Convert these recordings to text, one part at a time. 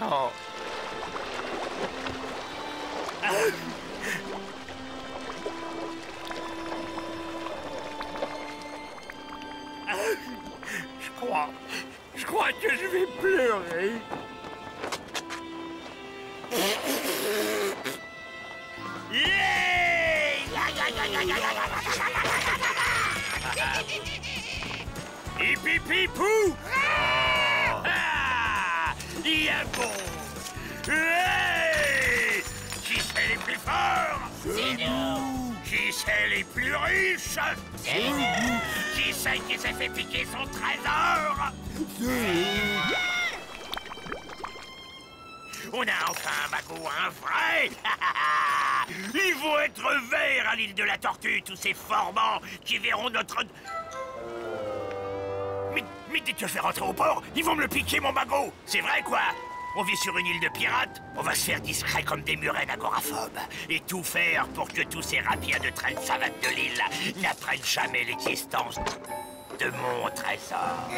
Oh. Je crois que je vais pleurer. Hip-hip-hip-pou! Bon! Hey! Qui c'est les plus forts? C'est nous! Qui c'est les plus riches? C'est nous! Qui c'est qui s'est fait piquer son trésor? On a enfin un magot, un vrai! Ils vont être verts à l'île de la Tortue, tous ces formants qui verront notre... Mais dès que je vais rentrer au port, ils vont me le piquer, mon magot! C'est vrai, quoi? On vit sur une île de pirates, on va se faire discret comme des murènes agoraphobes et tout faire pour que tous ces rapiens de traîne savate de l'île n'apprennent jamais l'existence de mon trésor.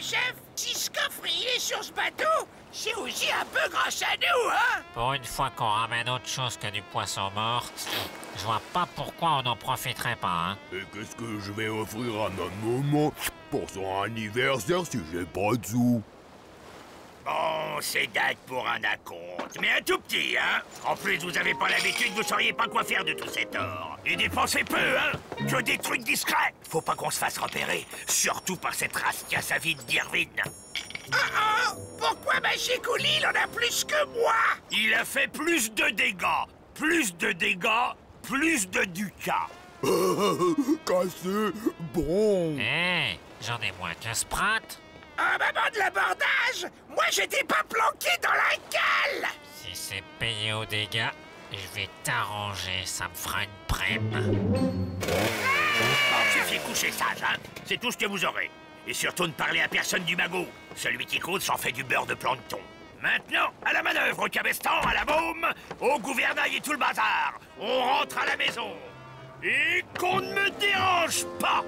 Chef, si ce coffrier est sur ce bateau, c'est aussi un peu grâce à nous, hein? Pour une fois qu'on ramène autre chose que du poisson mort, je vois pas pourquoi on n'en profiterait pas, hein? Et qu'est-ce que je vais offrir à ma maman pour son anniversaire si j'ai pas de sous? Bon, c'est date pour un acompte, mais un tout petit, hein? En plus, vous avez pas l'habitude, vous sauriez pas quoi faire de tout cet or. Et dépensez peu, hein? Que des trucs discrets. Faut pas qu'on se fasse repérer, surtout par cette race qui a sa vie d'Irvine. Oh, pourquoi Machikouli, il en a plus que moi? Il a fait plus de dégâts. Plus de dégâts, plus de ducats. Cassé, bon. Hé, j'en ai moins que Sprat. Ah, maman de l'abordage! Moi, j'étais pas planqué dans la cale! Si c'est payé aux dégâts, je vais t'arranger, ça me fera une prime. Bon, suffit coucher sage, hein? C'est tout ce que vous aurez. Et surtout ne parlez à personne du magot. Celui qui cause s'en fait du beurre de plancton. Maintenant, à la manœuvre, au cabestan, à la baume, au gouvernail et tout le bazar. On rentre à la maison. Et qu'on ne me dérange pas!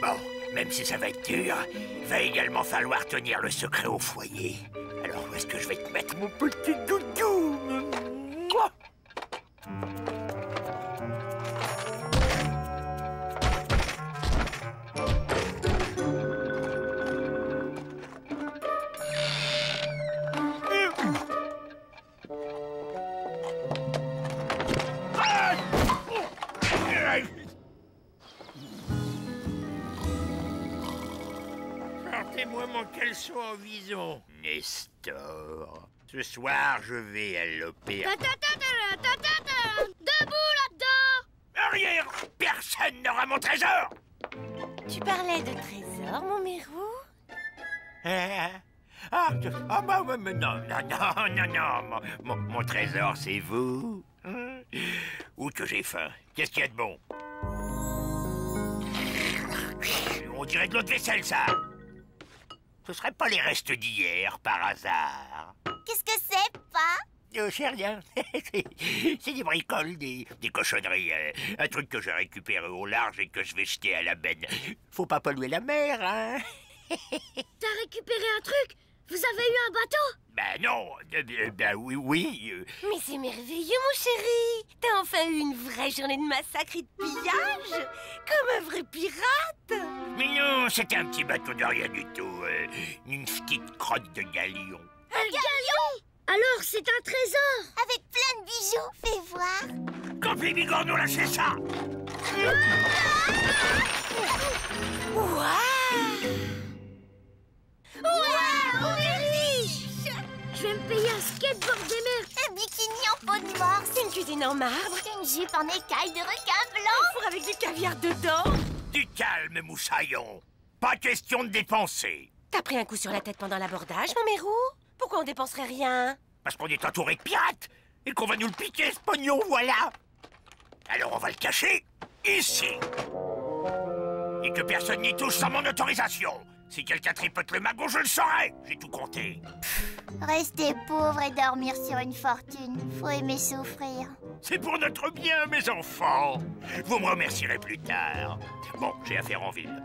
Bon, même si ça va être dur, il va également falloir tenir le secret au foyer. Alors où est-ce que je vais te mettre mon petit doudou? Mouah. Sortez-moi mon caleçon en vison. Nestor, ce soir je vais à l'opéra. Debout là-dedans! Arrière! Personne n'aura mon trésor! Tu parlais de trésor, mon Mérou? Mais non, mon trésor, c'est vous. Hein? Ou que j'ai faim. Qu'est-ce qu'il y a de bon? On dirait de l'eau de vaisselle, ça. Ce serait pas les restes d'hier, par hasard. Qu'est-ce que c'est, pas? Je sais rien. C'est des bricoles, des cochonneries. Un truc que j'ai récupéré au large et que je vais jeter à la benne. Faut pas polluer la mer, hein? T'as récupéré un truc? Vous avez eu un bateau? Ben non, ben oui. Mais c'est merveilleux, mon chéri! T'as enfin eu une vraie journée de massacre et de pillage? Comme un vrai pirate! Mais non, c'était un petit bateau de rien du tout. Une petite crotte de galion. Un galion? Alors c'est un trésor! Avec plein de bijoux, fais voir! Campé Bigorneau, lâchez ça! Waouh, on est riche! Je vais me payer un skateboard des mers! Un bikini en peau de morse! Une cuisine en marbre! Une jupe en écaille de requin blanc! Un four avec du caviar dedans! Du calme, moussaillon. Pas question de dépenser. T'as pris un coup sur la tête pendant l'abordage, mon Mérou? Pourquoi on dépenserait rien? Parce qu'on est entouré de pirates et qu'on va nous le piquer, ce pognon, voilà. Alors on va le cacher ici. Et que personne n'y touche sans mon autorisation. Si quelqu'un tripote le magot, je le saurai. J'ai tout compté. Rester pauvre et dormir sur une fortune, faut aimer souffrir. C'est pour notre bien, mes enfants. Vous me remercierez plus tard. Bon, j'ai affaire en ville.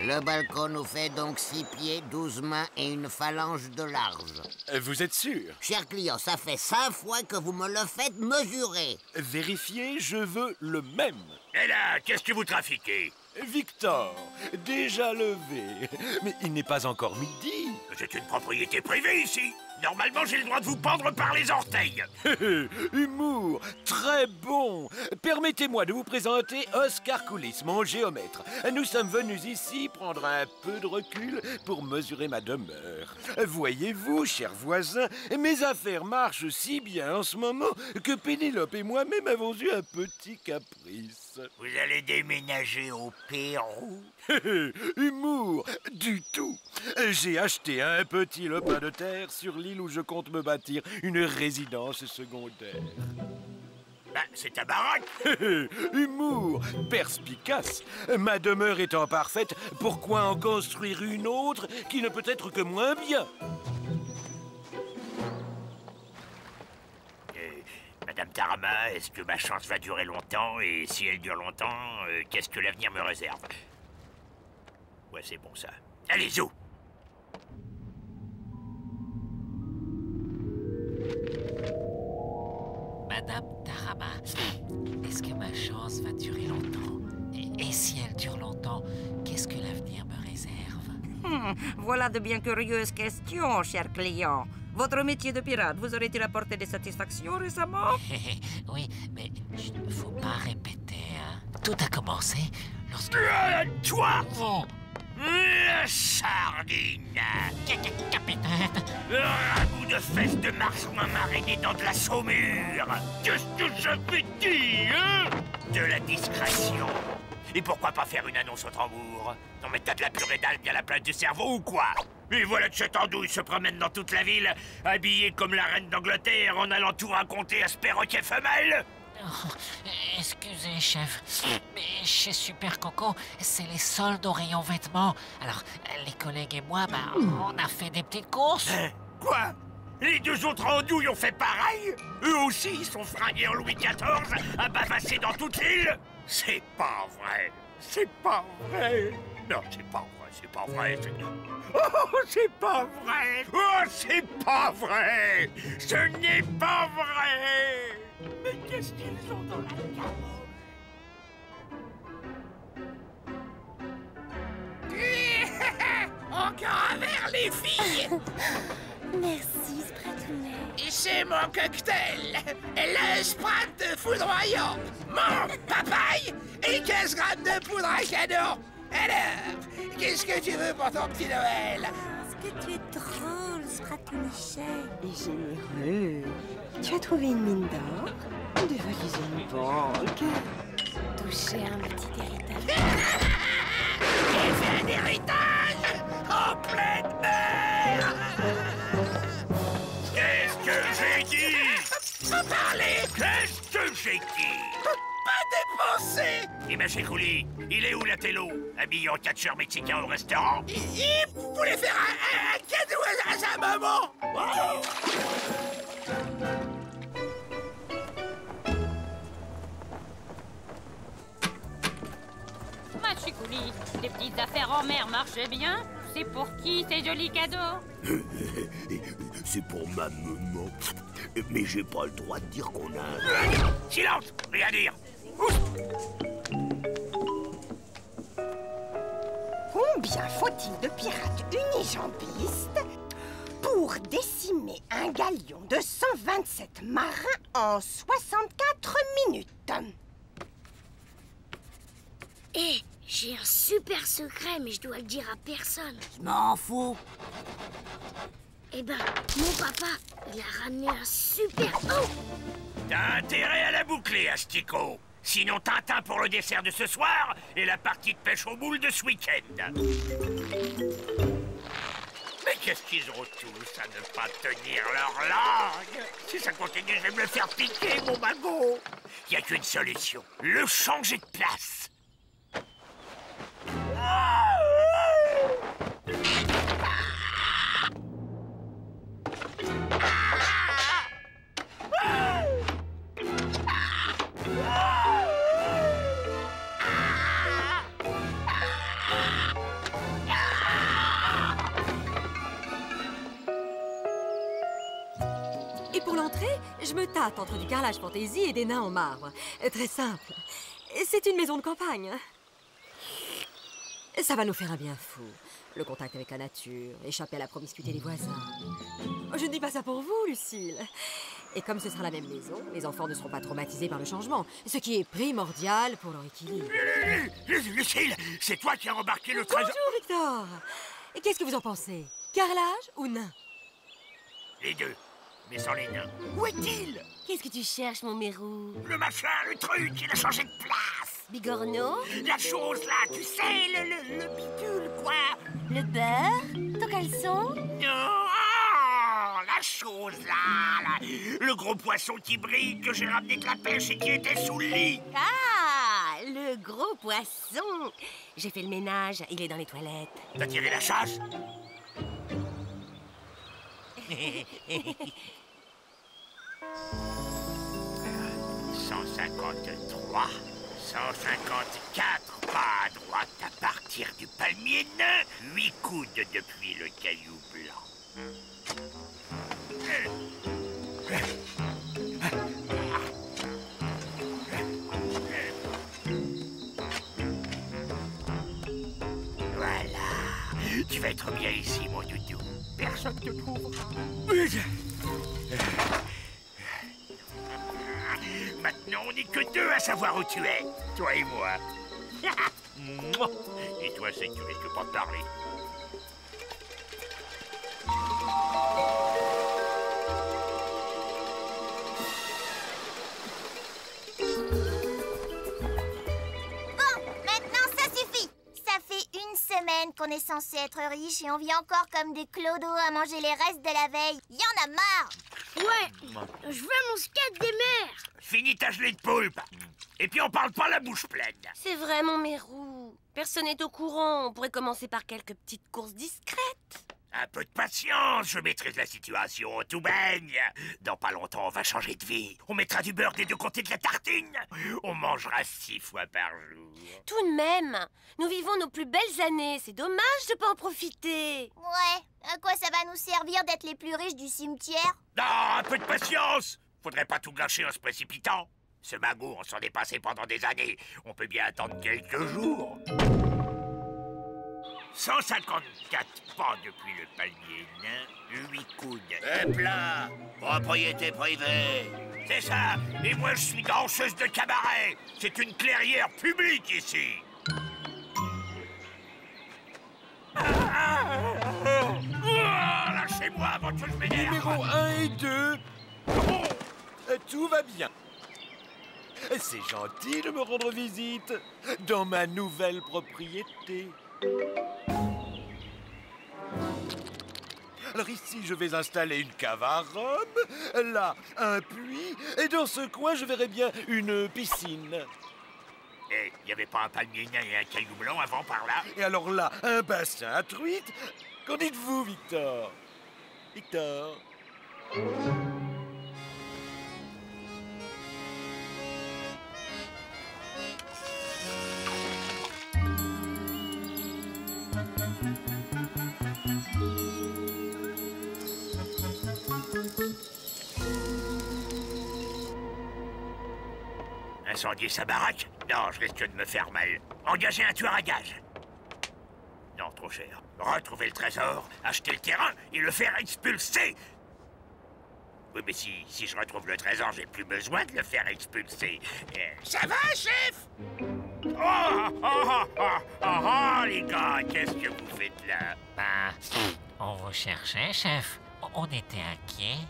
Le balcon nous fait donc 6 pieds, 12 mains et une phalange de large. Vous êtes sûr? Cher client, ça fait 5 fois que vous me le faites mesurer. Vérifiez, je veux le même. Et là, qu'est-ce que vous trafiquez? Victor, déjà levé. Mais il n'est pas encore midi. C'est une propriété privée ici. Normalement, j'ai le droit de vous pendre par les orteils. Humour, très bon. Permettez-moi de vous présenter Oscar Coulis, mon géomètre. Nous sommes venus ici prendre un peu de recul pour mesurer ma demeure. Voyez-vous, cher voisin, mes affaires marchent si bien en ce moment que Pénélope et moi-même avons eu un petit caprice. Vous allez déménager au Pérou? Humour, du tout. J'ai acheté un petit lopin de terre sur l'île où je compte me bâtir une résidence secondaire. Ben, c'est ta baraque. Humour, perspicace. Ma demeure étant parfaite, pourquoi en construire une autre qui ne peut être que moins bien? Madame Tarama, est-ce que ma chance va durer longtemps? Et si elle dure longtemps, qu'est-ce que l'avenir me réserve? Ouais, c'est bon ça. Allez, zou! Madame Tarama, est-ce que ma chance va durer longtemps? Et si elle dure longtemps, qu'est-ce que l'avenir me réserve? Voilà de bien curieuses questions, cher client. Votre métier de pirate vous aurait-il apporté des satisfactions récemment? Oui, mais il ne faut pas répéter, hein. Tout a commencé lorsque... Toi! Oh, La sardine! capitaine! Ragoût de fesses de marsouin mariné dans de la saumure! Qu'est-ce que j'avais dit, hein? De la discrétion! Et pourquoi pas faire une annonce au tambour? Non mais t'as de la purée d'algues à la place du cerveau ou quoi? Et voilà que cette andouille se promène dans toute la ville, habillée comme la reine d'Angleterre, en allant tout raconter à ce perroquet femelle? Oh, excusez, chef, mais chez Super Coco, c'est les soldes au rayon vêtements. Alors, les collègues et moi, on a fait des petites courses. Hein? Quoi? Les deux autres andouilles ont fait pareil? Eux aussi, ils sont fringués en Louis XIV, à bavasser dans toute l'île? C'est pas vrai! C'est pas vrai! Non, c'est pas vrai, c'est pas vrai! Oh, c'est pas vrai! Oh, c'est pas vrai! Ce n'est pas vrai! Mais qu'est-ce qu'ils ont dans la carotte? Encore un verre, les filles! Merci, Spratounet. C'est mon cocktail. Le Sprat foudroyant. Mon papaye et 15 grammes de poudre à canon. Alors, qu'est-ce que tu veux pour ton petit Noël? Parce que tu es drôle, Spratounichet. Et généreux. Tu as trouvé une mine d'or, dévalisé une banque, touché un petit héritage. J'ai fait un héritage en pleine mer. Qu'est-ce que j'ai dit? Pas parler. Qu'est-ce que j'ai dit? Pas dépenser. Et ma chécouli, il est où l'atello? Habillé en catcheur mexicain au restaurant? Il voulait faire un cadeau à sa maman. Oh. Ma chicouli, les petites affaires en mer marchaient bien. C'est pour qui ces jolis cadeaux? C'est pour ma maman. Mais j'ai pas le droit de dire qu'on a un... Silence! Rien à dire! Combien faut-il de pirates unijambistes pour décimer un galion de 127 marins en 64 minutes? Hé, j'ai un super secret, mais je dois le dire à personne. Je m'en fous. Eh ben, mon papa, il a ramené un super... Oh! T'as intérêt à la boucler, Astico. Sinon, Tintin pour le dessert de ce soir et la partie de pêche aux boules de ce week-end. Mais qu'est-ce qu'ils ont tous à ne pas tenir leur langue? Si ça continue, je vais me le faire piquer, mon magot. Il n'y a qu'une solution, le changer de place. Et pour l'entrée, je me tâte entre du carrelage fantaisie et des nains en marbre. Très simple. C'est une maison de campagne. Ça va nous faire un bien fou. Le contact avec la nature, échapper à la promiscuité des voisins. Je ne dis pas ça pour vous, Lucille. Et comme ce sera la même maison, les enfants ne seront pas traumatisés par le changement, ce qui est primordial pour leur équilibre. Lucille, c'est toi qui as embarqué le trésor. Bonjour, Victor. Et qu'est-ce que vous en pensez? Carrelage ou nain? Les deux, mais sans les nains. Où est-il? Qu'est-ce que tu cherches, mon Mérou? Le machin, le truc, il a changé de place. Bigorneau? La chose là, tu sais, le bidule, quoi. Le beurre? Ton caleçon? Non, la chose là, le gros poisson qui brille que j'ai ramené de la pêche et qui était sous le lit. Ah, le gros poisson. J'ai fait le ménage, il est dans les toilettes. T'as tiré la chasse? 153, 154 pas à droite à partir du palmier nain, 8 coudes depuis le caillou blanc. Voilà, tu vas être bien ici, mon doudou. Personne te trouvera. Maintenant, on n'est que deux à savoir où tu es, toi et moi. Et toi, c'est que tu risques pas de parler. Bon, maintenant ça suffit. Ça fait une semaine qu'on est censé être riche et on vit encore comme des clodos à manger les restes de la veille. Y en a marre. Ouais, je veux mon skate des mers. Finis ta gelée de poulpe. Et puis on parle pas la bouche pleine. C'est vrai, mon Mérou. Personne n'est au courant. On pourrait commencer par quelques petites courses discrètes. Un peu de patience, je maîtrise la situation, tout baigne. Dans pas longtemps, on va changer de vie. On mettra du beurre des deux côtés de la tartine. On mangera 6 fois par jour. Tout de même, nous vivons nos plus belles années. C'est dommage de pas en profiter. Ouais, à quoi ça va nous servir d'être les plus riches du cimetière? Non, un peu de patience. Faudrait pas tout gâcher en se précipitant. Ce magot, on s'en est passé pendant des années. On peut bien attendre quelques jours. 154 pas depuis le palmier nain, 8 coudes. Un plat, propriété privée. C'est ça, et moi je suis danseuse de cabaret. C'est une clairière publique ici. Lâchez-moi avant que je m'énerve. Numéro 1 et 2. Tout va bien. C'est gentil de me rendre visite dans ma nouvelle propriété. Alors ici, je vais installer une cave à rhum, là, un puits, et dans ce coin, je verrai bien une piscine. Et il n'y avait pas un palmier nain et un caillou blanc avant par là? Et alors là, un bassin à truites. Qu'en dites-vous, Victor? Victor? Incendier sa baraque? Non, je risque de me faire mal. Engager un tueur à gages? Non, trop cher. Retrouver le trésor, acheter le terrain et le faire expulser? Oui, mais si je retrouve le trésor, j'ai plus besoin de le faire expulser. Ça va, chef? Oh, les gars, qu'est-ce que vous faites là? Ben, on vous cherchait, chef. On était inquiets.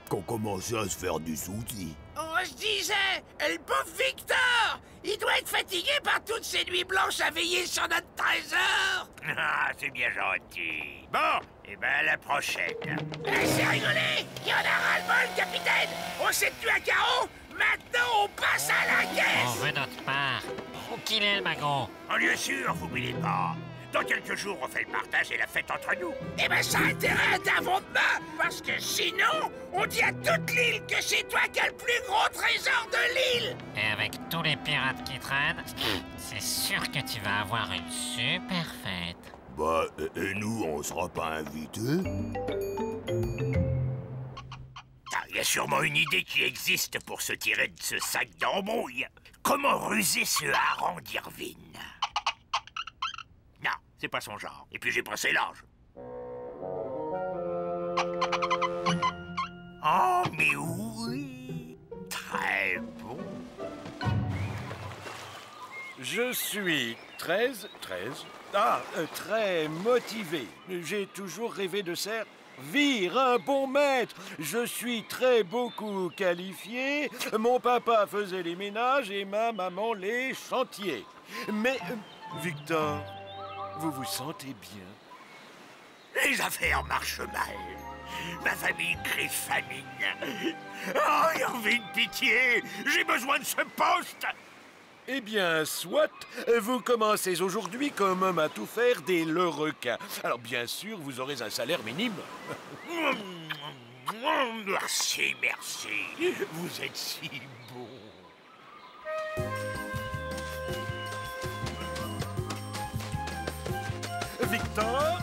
Qu'on commençait à se faire du souci. On se disait, le pauvre Victor, il doit être fatigué par toutes ces nuits blanches à veiller sur notre trésor. Ah, c'est bien gentil. Bon, Eh ben, à la prochaine. Laissez rigoler! Il y en a ras-le-bol, capitaine! On s'est tenu à carreau! Maintenant, on passe à la On caisse! veut notre part. Où qu'il est, le magot? En lieu sûr, vous n'oubliez pas. Dans quelques jours, on fait le partage et la fête entre nous. Eh ben, ça a intérêt d'avant-demain! Parce que sinon, on dit à toute l'île que c'est toi qui as le plus gros trésor de l'île! Et avec tous les pirates qui traînent, c'est sûr que tu vas avoir une super fête. Bah, et nous, on sera pas invités? Il y a sûrement une idée qui existe pour se tirer de ce sac d'embrouille. Comment ruser ce hareng d'Irvine? Non, c'est pas son genre. Et puis j'ai passé l'âge. Oh, mais oui! Très bon. Je suis très motivé. J'ai toujours rêvé de servir un bon maître. Je suis très beaucoup qualifié. Mon papa faisait les ménages et ma maman les chantiers. Mais, Victor, vous vous sentez bien? Les affaires marchent mal. Ma famille crie famine. Oh, Irvine, pitié! J'ai besoin de ce poste! Eh bien, soit, vous commencez aujourd'hui comme homme à tout faire dès le requin. Alors, bien sûr, vous aurez un salaire minime. Merci, merci. Vous êtes si bon. Victor?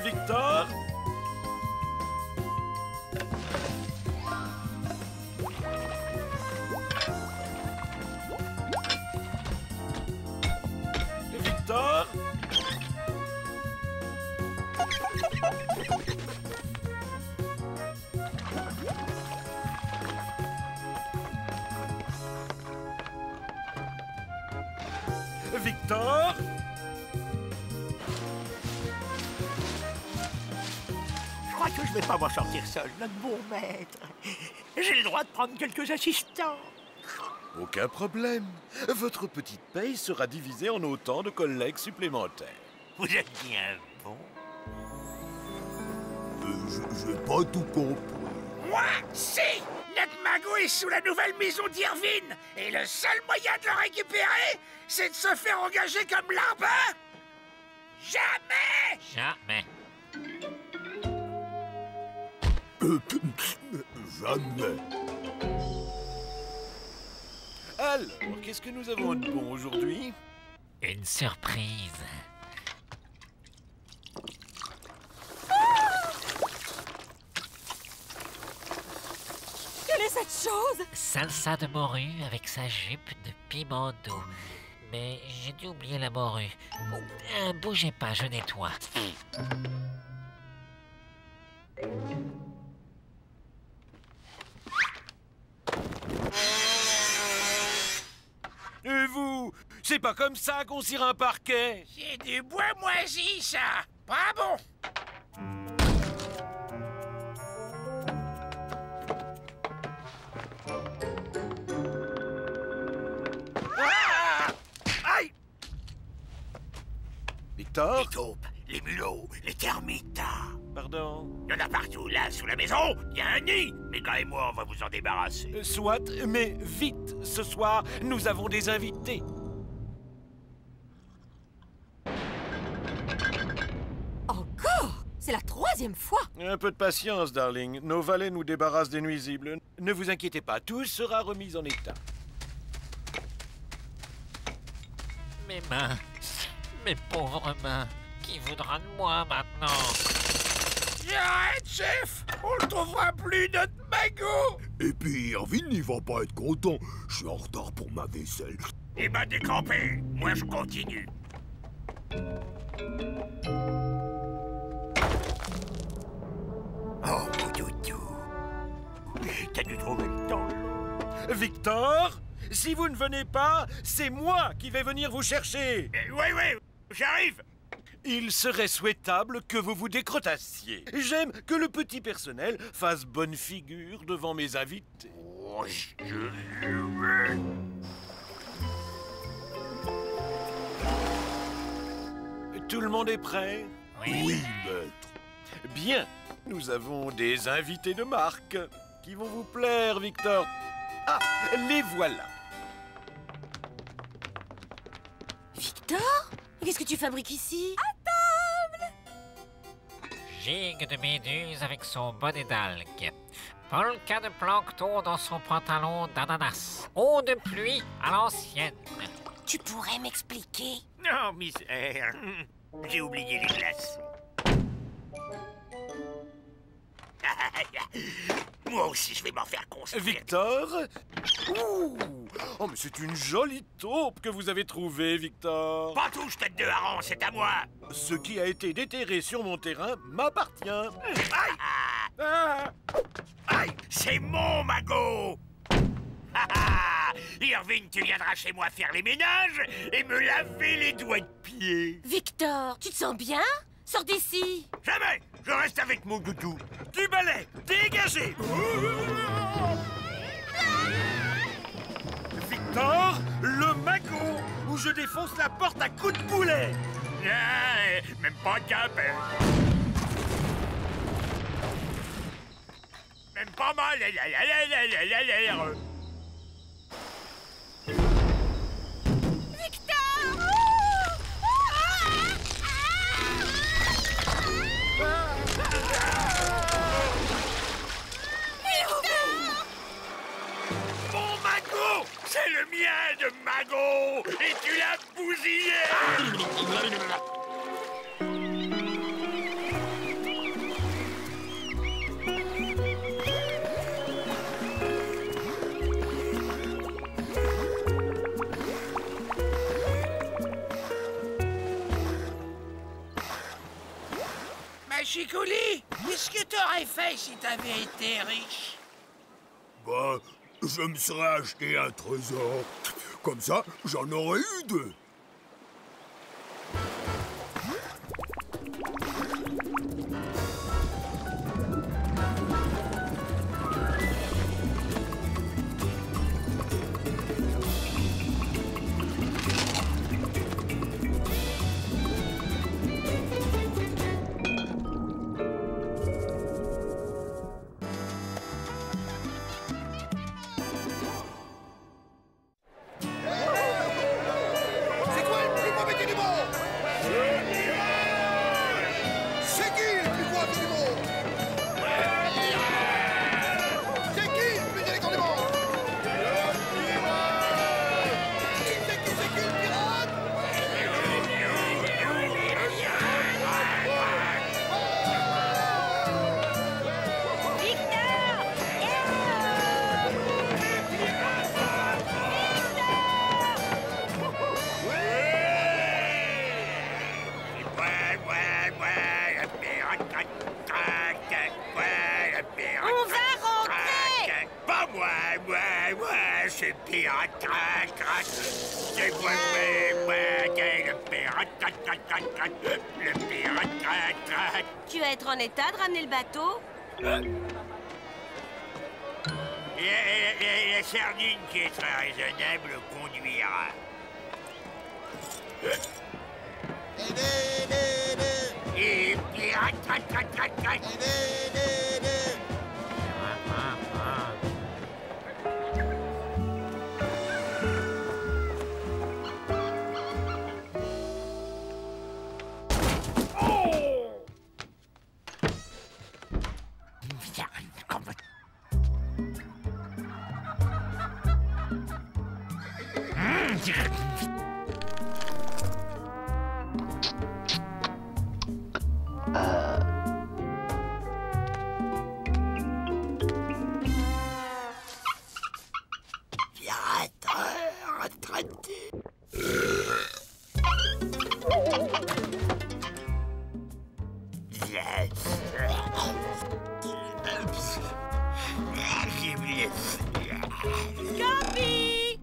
Victor? Victor? Victor? Je crois que je vais pas m'en sortir seul, notre bon maître. J'ai le droit de prendre quelques assistants. Aucun problème. Votre petite paye sera divisée en autant de collègues supplémentaires. Vous êtes bien bon. J'ai pas tout compris. Moi, si! Notre magot est sous la nouvelle maison d'Irvine! Et le seul moyen de le récupérer, c'est de se faire engager comme larbin! Jamais! Jamais. Jamais. Alors, qu'est-ce que nous avons de bon aujourd'hui? Une surprise. Quelle est cette chose? Salsa de morue avec sa jupe de piment doux. Mais j'ai dû oublier la morue. Bougez pas, je nettoie. Et vous? C'est pas comme ça qu'on cire un parquet! C'est du bois moisi, ça! Pas bon! Ah! Aïe! Victor? Les taupes, les mulots, les termites. Pardon? Il y en a partout, là, sous la maison. Il y a un nid. Mais Gars et moi, on va vous en débarrasser. Soit, mais vite! Ce soir, nous avons des invités. Encore? C'est la 3e fois. Un peu de patience, darling. Nos valets nous débarrassent des nuisibles. Ne vous inquiétez pas, tout sera remis en état. Mes mains. Mes pauvres mains. Qui voudra de moi maintenant? J'arrête, chef! On le trouvera plus, notre magot! Et puis Irvine, il va pas être content. Je suis en retard pour ma vaisselle. Eh ben, décampez. Moi, je continue. Oh, mon doudou. T'as dû trouver le temps. Victor? Si vous ne venez pas, c'est moi qui vais venir vous chercher. Oui, j'arrive. Il serait souhaitable que vous vous décrotassiez. J'aime que le petit personnel fasse bonne figure devant mes invités. Oh, Tout le monde est prêt? Oui, maître. Bien, nous avons des invités de marque qui vont vous plaire, Victor. Ah, les voilà. Victor? Qu'est-ce que tu fabriques ici? Gigue de méduse avec son bonnet d'algue. Polka de plancton dans son pantalon d'ananas. Eau de pluie à l'ancienne. Tu pourrais m'expliquer? Non, misère. J'ai oublié les glaces. Moi aussi, je vais m'en faire construire. Victor? Ouh! Oh, mais c'est une jolie taupe que vous avez trouvée, Victor. Pas touche, tête de hareng, c'est à moi. Ce qui a été déterré sur mon terrain m'appartient. Aïe! Aïe! C'est mon magot! Irving, tu viendras chez moi faire les ménages et me laver les doigts de pied. Victor, tu te sens bien? Sors d'ici! Jamais! Je reste avec mon doudou. Du balai, dégagez! Victor, le magot où je défonce la porte à coups de boulet. Ah, même pas cap. Même pas mal. Mon magot! C'est le mien de magot! Et tu l'as bousillé! Machicoli, qu'est-ce que t'aurais fait si t'avais été riche? Bah, je me serais acheté un trésor. Comme ça, j'en aurais eu deux. C'est quoi le plus mauvais du monde? C'est qui le plus mauvais du monde? C'est qui le plus élégant du monde? C'est qui le pirate? On va rentrer! Pas moi, c'est pirate, crac. C'est moi, le pirate, le pirate, crac. Tu vas être en état de ramener le bateau? Et la sardine qui est très raisonnable conduira. Et pirate, crac. Scampi! Scampi! J'arrive!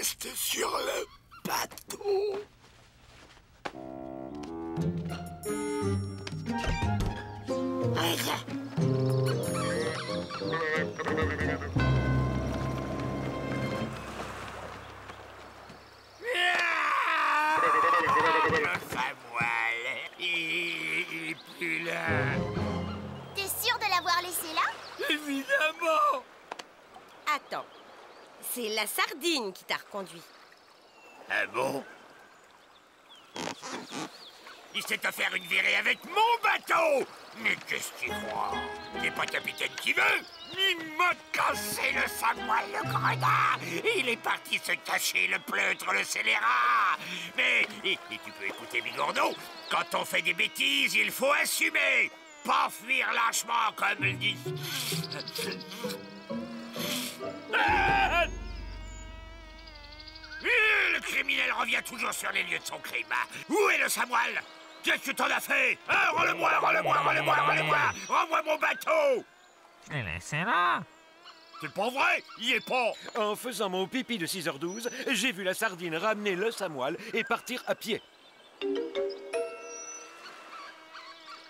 reste sur le bateau. Il est plus là. T'es sûr de l'avoir laissé là? Évidemment. Attends, c'est la sardine qui t'a reconduit. Ah bon? Il s'est offert une virée avec mon bateau. Mais qu'est-ce qu'il croit? C'est pas le capitaine qui veut. Il m'a cassé le samoil, le gredin. Il est parti se cacher, le pleutre, le scélérat. Mais, et tu peux écouter Bigorneau, quand on fait des bêtises, il faut assumer. Pas fuir lâchement, comme le dit. Ah! Le criminel revient toujours sur les lieux de son crime. Où est le samoil? Qu'est-ce que t'en as fait? Hein, rends-le-moi! Rends-moi mon bateau! Je l'ai laissé là. C'est pas vrai, il est pas. En faisant mon pipi de 6h12, j'ai vu la sardine ramener le samoil et partir à pied.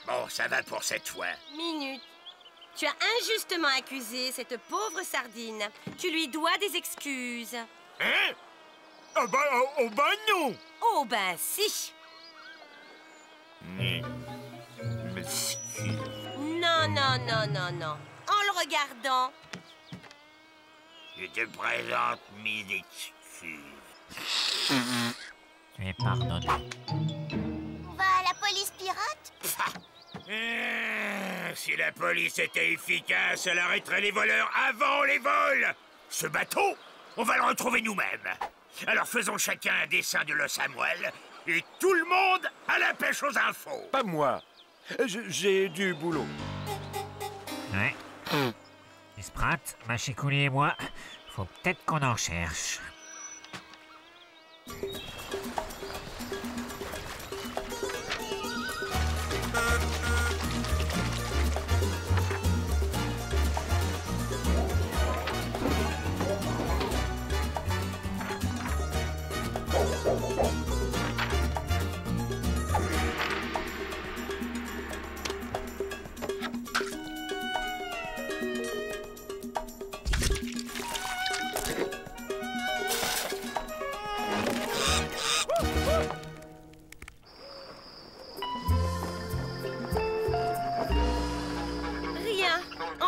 Bon, ça va pour cette fois. Minute. Tu as injustement accusé cette pauvre sardine. Tu lui dois des excuses. Hein? Ah bah, oh bah non. Oh ben si. Non. En le regardant. Je te présente mes excuses. Tu es pardonné. On va à la police pirate? Si la police était efficace, elle arrêterait les voleurs avant les vols. Ce bateau, on va le retrouver nous-mêmes. Alors faisons chacun un dessin de le Samuel et tout le monde à la pêche aux infos. Pas moi. J'ai du boulot. Ouais. Sprat, Machikouli et moi, faut peut-être qu'on en cherche.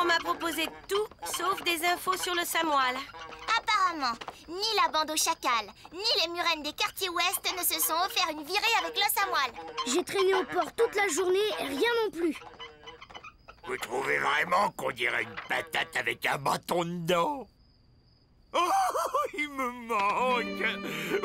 On m'a proposé tout, sauf des infos sur le Samoal. Apparemment, ni la bande aux chacals, ni les murennes des quartiers ouest ne se sont offerts une virée avec le Samoal. J'ai traîné au port toute la journée, rien non plus. Vous trouvez vraiment qu'on dirait une patate avec un bâton dedans? Oh, il me manque!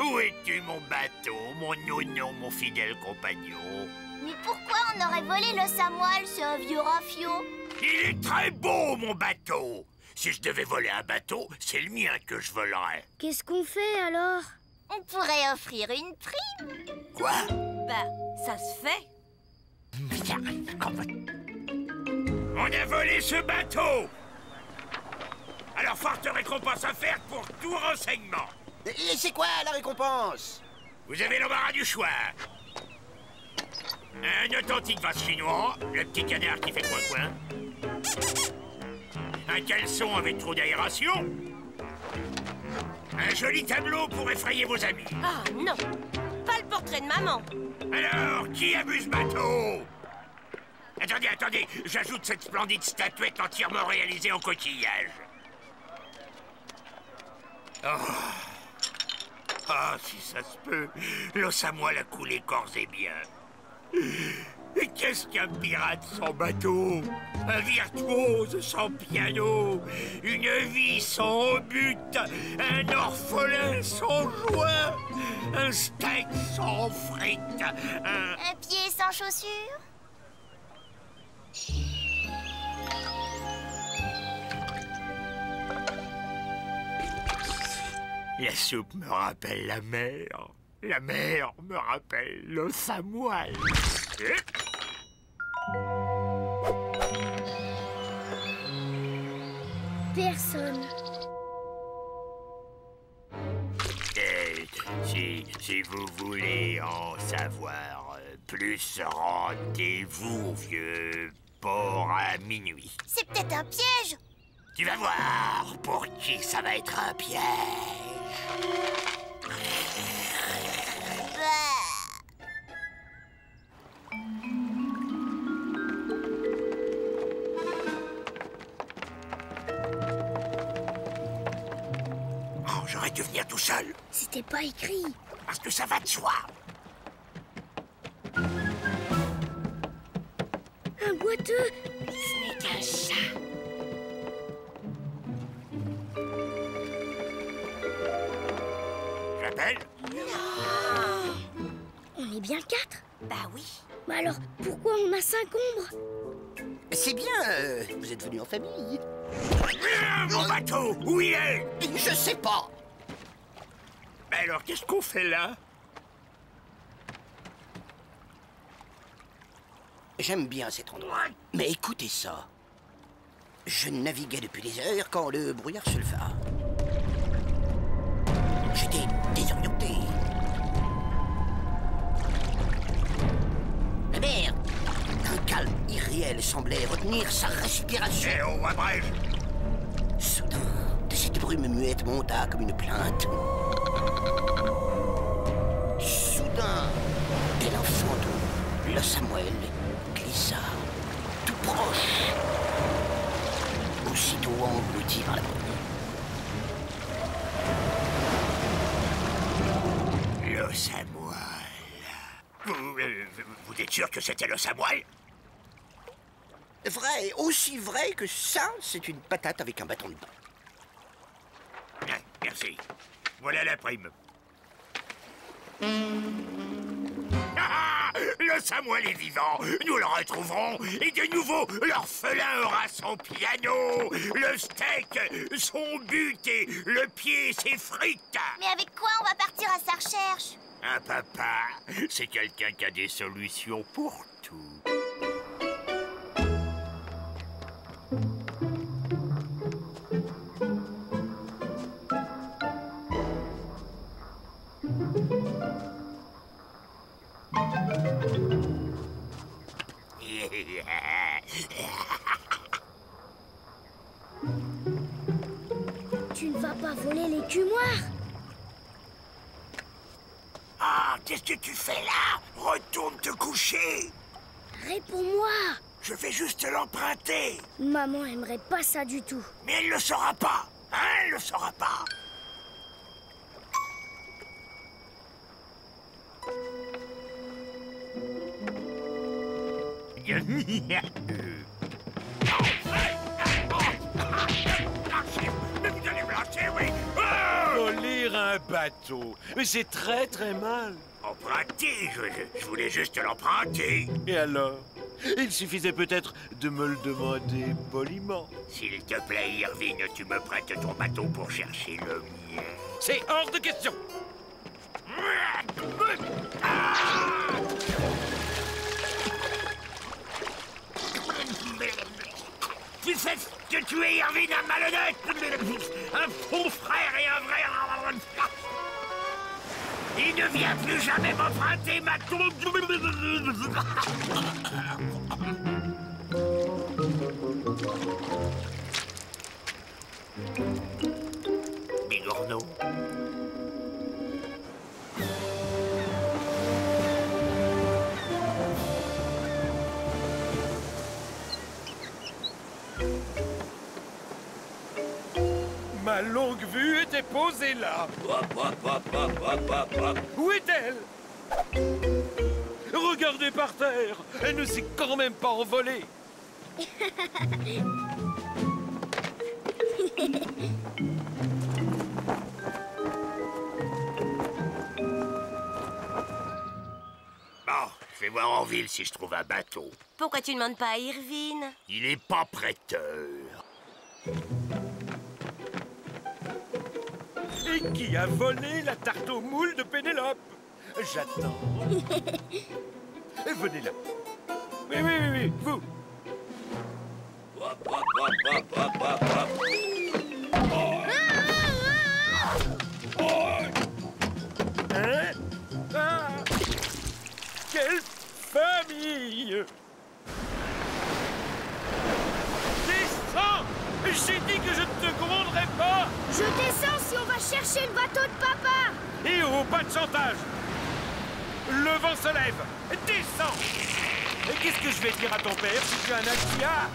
Où es-tu, mon bateau, mon nono, mon fidèle compagnon? Mais pourquoi on aurait volé le Samoal, c'est un vieux rafio? Il est très beau, mon bateau! Si je devais voler un bateau, c'est le mien que je volerais. Qu'est-ce qu'on fait alors? On pourrait offrir une prime. Quoi? Bah, ça se fait. On a volé ce bateau! Alors, forte récompense offerte pour tout renseignement. Et c'est quoi la récompense? Vous avez l'embarras du choix. Un authentique vase chinois, le petit canard qui fait coin-coin. Un caleçon avec trop d'aération. Un joli tableau pour effrayer vos amis. Ah non, pas le portrait de maman. Alors, qui abuse bateau? Attendez, j'ajoute cette splendide statuette entièrement réalisée en coquillage. Oh, si ça se peut, l'os à moi l'a coulé corps et bien. Et qu'est-ce qu'un pirate sans bateau? Un virtuose sans piano? Une vie sans but? Un orphelin sans joie? Un steak sans frites? Un pied sans chaussures? La soupe me rappelle la mer. La mer me rappelle le Samoal. Personne. Si vous voulez en savoir plus, rendez-vous au vieux port à minuit. C'est peut-être un piège. Tu vas voir pour qui ça va être un piège. Oh, j'aurais dû venir tout seul. C'était pas écrit. Parce que ça va de soi. Un boiteux. Ce n'est qu'un chat. J'appelle. On est bien 4. Bah oui. Mais alors, pourquoi on a 5 ombres? C'est bien, vous êtes venus en famille. Mon bateau, où il est? Je sais pas. Mais alors, qu'est-ce qu'on fait là? J'aime bien cet endroit. Mais écoutez ça. Je naviguais depuis des heures quand le brouillard se leva. J'étais désorienté. La mer, un calme irréel semblait retenir sa respiration. Eh oh, abrège! Soudain, de cette brume muette monta comme une plainte. Soudain, tel un fantôme, le Samuel glissa, tout proche, aussitôt englouti par la brume. Le Samuel. Vous êtes sûr que c'était le Samuel? Vrai, aussi vrai que ça, c'est une patate avec un bâton dedans. Ah, merci. Voilà la prime. Ah, le Samuel est vivant. Nous le retrouverons. Et de nouveau, l'orphelin aura son piano, le steak, son but et le pied, ses frites. Mais avec quoi on va partir à sa recherche? Un papa, c'est quelqu'un qui a des solutions pour tout. Tu ne vas pas voler l'écumoire? Ah, qu'est-ce que tu fais là? Retourne te coucher. Réponds-moi. Je vais juste l'emprunter. Maman aimerait pas ça du tout. Mais elle le saura pas. Hein, elle le saura pas. Mais vous allez me lâcher, oui. Voler un bateau. Mais c'est très très mal. Emprunter, je voulais juste l'emprunter. Et alors? Il suffisait peut-être de me le demander poliment. S'il te plaît, Irvine, tu me prêtes ton bateau pour chercher le mien. C'est hors de question. Tu sais que tu es, Irvine, un malhonnête, un faux frère et un vrai... Il ne vient plus jamais m'emprunter ma tombe. Bigorneau. Ma longue vue était posée là. Où est-elle? Regardez par terre. Elle ne s'est quand même pas envolée. Bon, je vais voir en ville si je trouve un bateau. Pourquoi tu ne demandes pas à Irvine? Il est pas prêteur. Et qui a volé la tarte aux moules de Pénélope? J'attends. Venez là. Oui, oui, oui, oui, vous. Hein? famille. Descends! J'ai dit que je ne te gronderai pas! Je descends si on va chercher le bateau de papa! Et oh, pas de chantage! Le vent se lève! Descends! Et qu'est-ce que je vais dire à ton père si tu as un accident?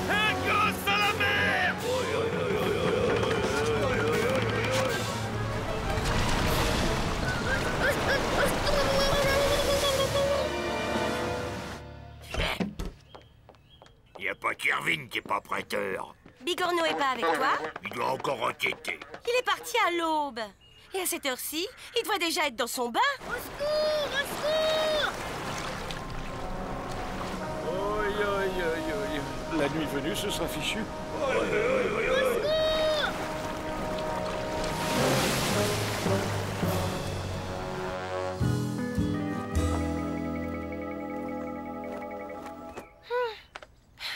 Un gosse à la mer! Y a pas qu'Irvine qui est pas prêteur. Bigorneau est pas avec toi? Il doit encore enquêter. Il est parti à l'aube. Et à cette heure-ci, il doit déjà être dans son bain. Au secours! Au secours! Oi, oi, oi, oi. La nuit venue, ce sera fichu. Au secours!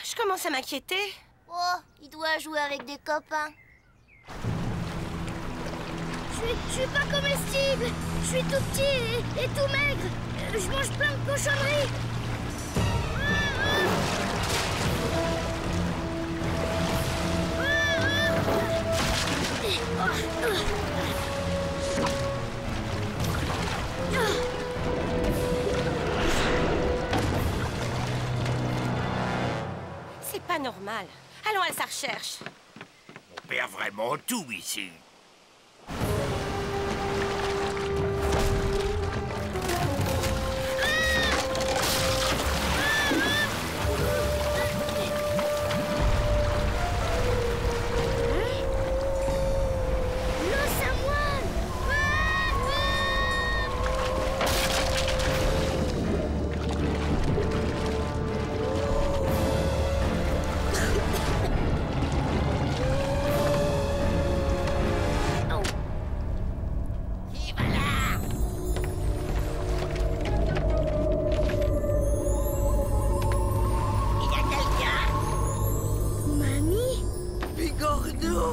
Je commence à m'inquiéter. Oh, il doit jouer avec des copains. Je suis pas comestible! Je suis tout petit et tout maigre! Je mange plein de cochonneries! C'est pas normal. Allons à sa recherche. On perd vraiment tout ici. L'os à moine! Qui va là? Il y a quelqu'un? Mamie? Bigorneau!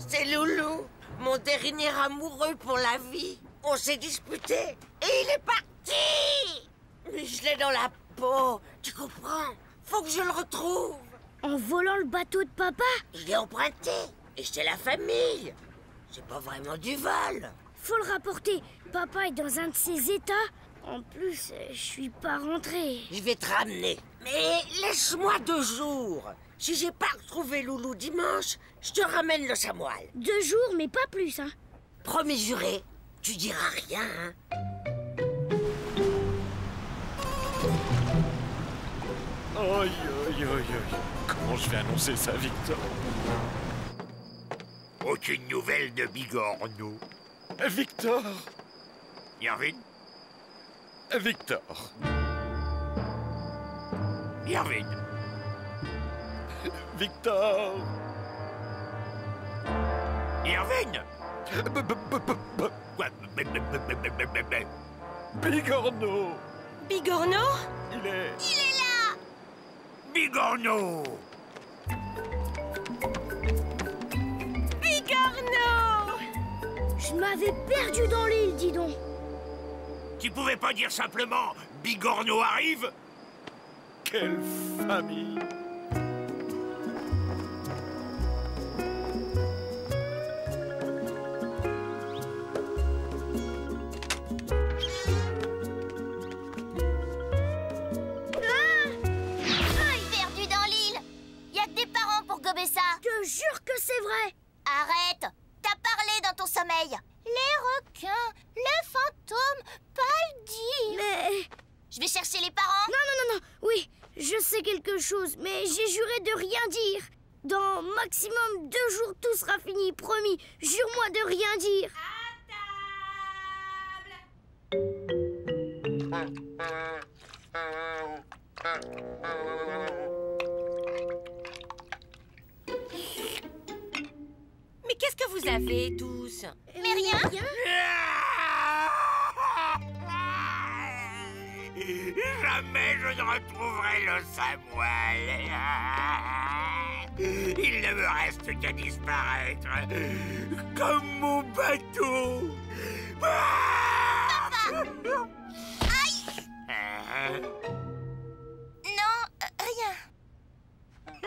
C'est Loulou, mon dernier amoureux pour la vie. On s'est disputé et il est parti! Mais je l'ai dans la peau, tu comprends? Faut que je le retrouve. En volant le bateau de papa? Il est emprunté et c'est la famille. C'est pas vraiment du vol. Faut le rapporter. Papa est dans un de ses états. En plus, je suis pas rentrée. Je vais te ramener. Mais laisse-moi 2 jours. Si j'ai pas retrouvé Loulou dimanche, je te ramène le samoil. 2 jours, mais pas plus, hein. Promis juré, tu diras rien, hein. Aïe, aïe, aïe, aïe. Comment je vais annoncer ça, Victor? Aucune nouvelle de Bigorneau. Victor! Irvine? Victor! Irvine? Victor! Irvine? Quoi? Bigorneau! Bigorneau? Il est... Il est là! Bigorneau! Bigorneau! Je m'avais perdu dans l'île, dis donc. Tu pouvais pas dire simplement Bigorneau arrive? Quelle famille! Perdu dans l'île! Y a que des parents pour gober ça! Je te jure que c'est vrai. Arrête! T'as parlé dans ton sommeil! Les requins, le fantôme, Paldi! Mais... Je vais chercher les parents! Non. Oui, je sais quelque chose, mais j'ai juré de rien dire. Dans maximum 2 jours, tout sera fini, promis. Jure-moi de rien dire. Mais qu'est-ce que vous avez tous? Mais rien! jamais je ne retrouverai le Samuel. Il ne me reste qu'à disparaître, comme mon bateau. Aïe! Non, rien.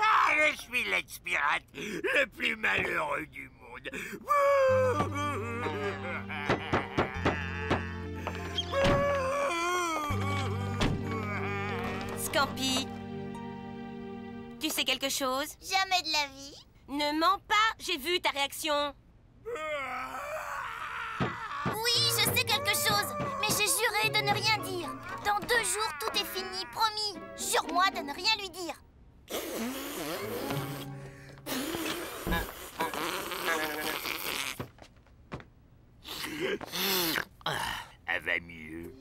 Ah, je suis l'ex-pirate le plus malheureux du monde. Scampi, tu sais quelque chose? Jamais de la vie. Ne mens pas, j'ai vu ta réaction. Oui, je sais quelque chose, mais j'ai juré de ne rien dire. Dans 2 jours, tout est fini, promis. Jure-moi de ne rien lui dire. Elle va mieux.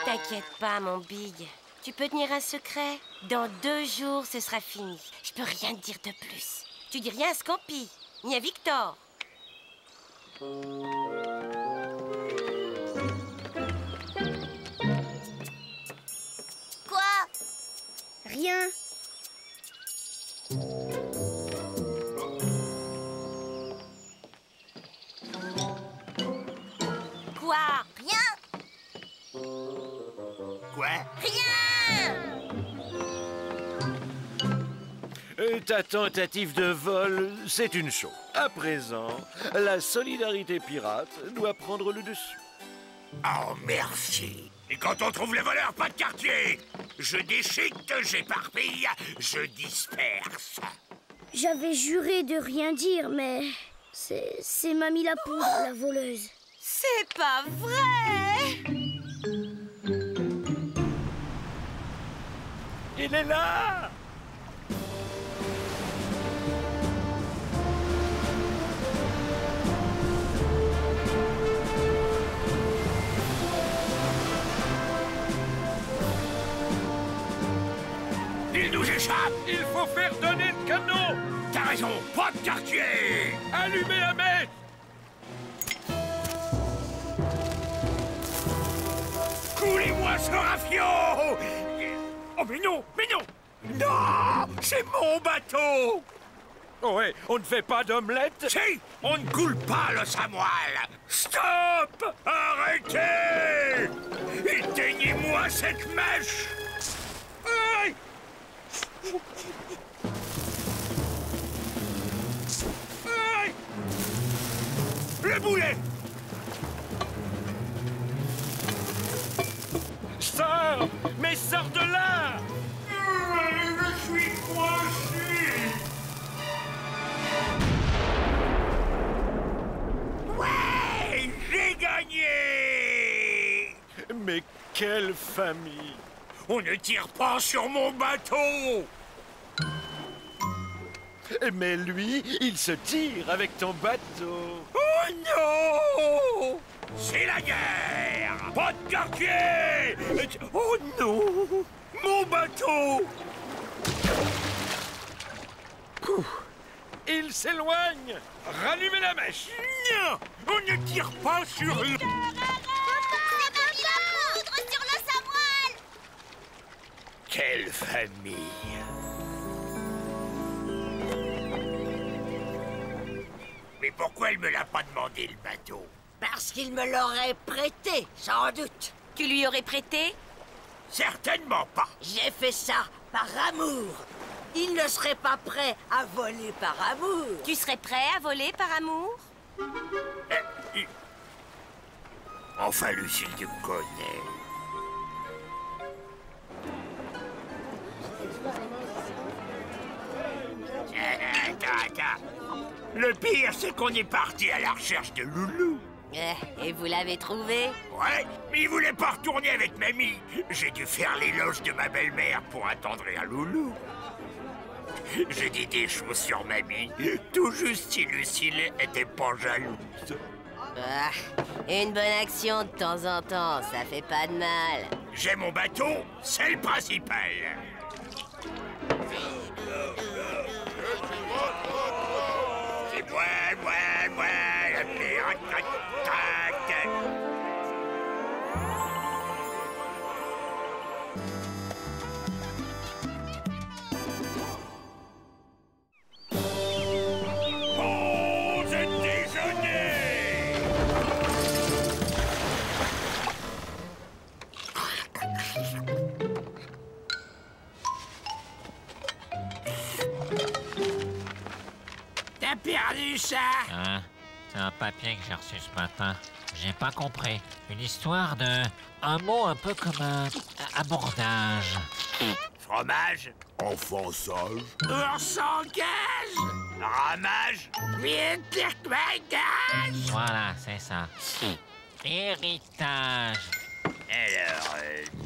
T'inquiète pas, mon Big. Tu peux tenir un secret. Dans 2 jours, ce sera fini. Je peux rien te dire de plus. Tu dis rien à Scampi, ni à Victor. Quoi? Rien. Quoi? Rien. Quoi? Rien. Ta tentative de vol, c'est une chose. À présent, la solidarité pirate doit prendre le dessus. Oh, merci. Et quand on trouve les voleurs, pas de quartier. Je déchique, j'éparpille, je disperse. J'avais juré de rien dire, mais c'est Mamie la poudre, la voleuse. C'est pas vrai! Il est là! Il nous échappe. Il faut faire donner le canon! T'as raison, pas de quartier. Allumez la mèche! Coulez-moi ce rafio. Oh, mais non, mais non. Non, c'est mon bateau. Oh ouais, on ne fait pas d'omelette? Si, on ne coule pas le Samuel. Stop! Arrêtez! Éteignez-moi cette mèche. Aïe! Aïe! Le boulet! Sors! Mais sors de là! Je suis coincé! Ouais! J'ai gagné! Mais quelle famille! On ne tire pas sur mon bateau! Mais lui, il se tire avec ton bateau! Oh non! C'est la guerre! Pas de quartier! Oh non! Mon bateau! Il s'éloigne! Rallumez la mèche! Non! On ne tire pas sur le... C'est Mamie la poudre sur le Samuel! Quelle famille! Mais pourquoi elle me l'a pas demandé, le bateau? Parce qu'il me l'aurait prêté, sans doute. Tu lui aurais prêté? Certainement pas! J'ai fait ça par amour. Il ne serait pas prêt à voler par amour. Tu serais prêt à voler par amour? Enfin, Lucie, tu me connais. Attends. Le pire, c'est qu'on est parti à la recherche de Loulou. Et vous l'avez trouvé? Ouais, mais il voulait pas retourner avec mamie. J'ai dû faire l'éloge de ma belle-mère pour attendrir Loulou. J'ai dit des choses sur mamie, tout juste si Lucille était pas jalouse. Ah, une bonne action de temps en temps, ça fait pas de mal. J'ai mon bateau, c'est le principal. C'est moi, le T'as perdu ça? Hein? C'est un papier que j'ai reçu ce matin. J'ai pas compris. Une histoire de... Un mot un peu comme un abordage. Fromage, Enfant sage. Ours en cage? ramage, Bagage? Voilà, c'est ça. Héritage. Alors,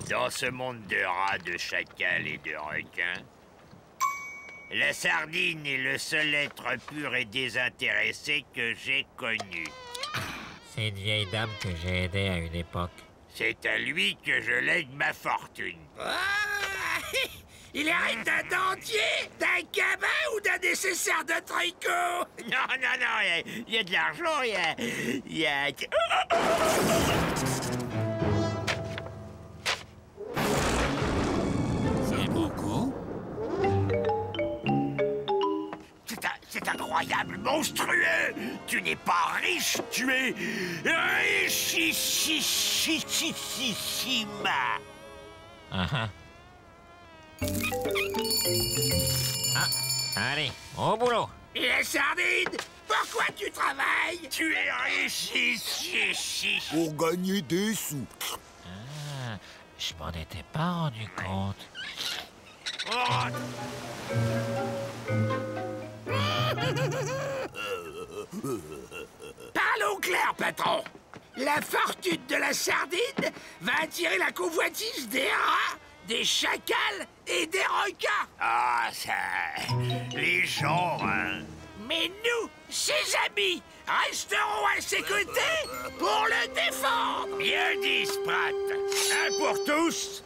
dans ce monde de rats, de chacals et de requins, la sardine est le seul être pur et désintéressé que j'ai connu. C'est une vieille dame que j'ai aidée à une époque. C'est à lui que je lègue ma fortune. Ah, il hérite d'un dentier, d'un cabas ou d'un nécessaire de tricot? Non, non, non, il y a de l'argent, il y a... C'est beaucoup? C'est incroyable, monstrueux. Tu n'es pas riche, tu es richissima. Ah, allez, au boulot. Et la sardine? Pourquoi tu travailles? Tu es richissima. Pour gagner des sous. Ah, je m'en étais pas rendu compte. Parlons clair, patron. La fortune de la sardine va attirer la convoitise des rats, des chacals et des requins. Ah, ça... Les gens, hein. Mais nous, ses amis, resterons à ses côtés pour le défendre. Bien dit, Sprat. Un pour tous.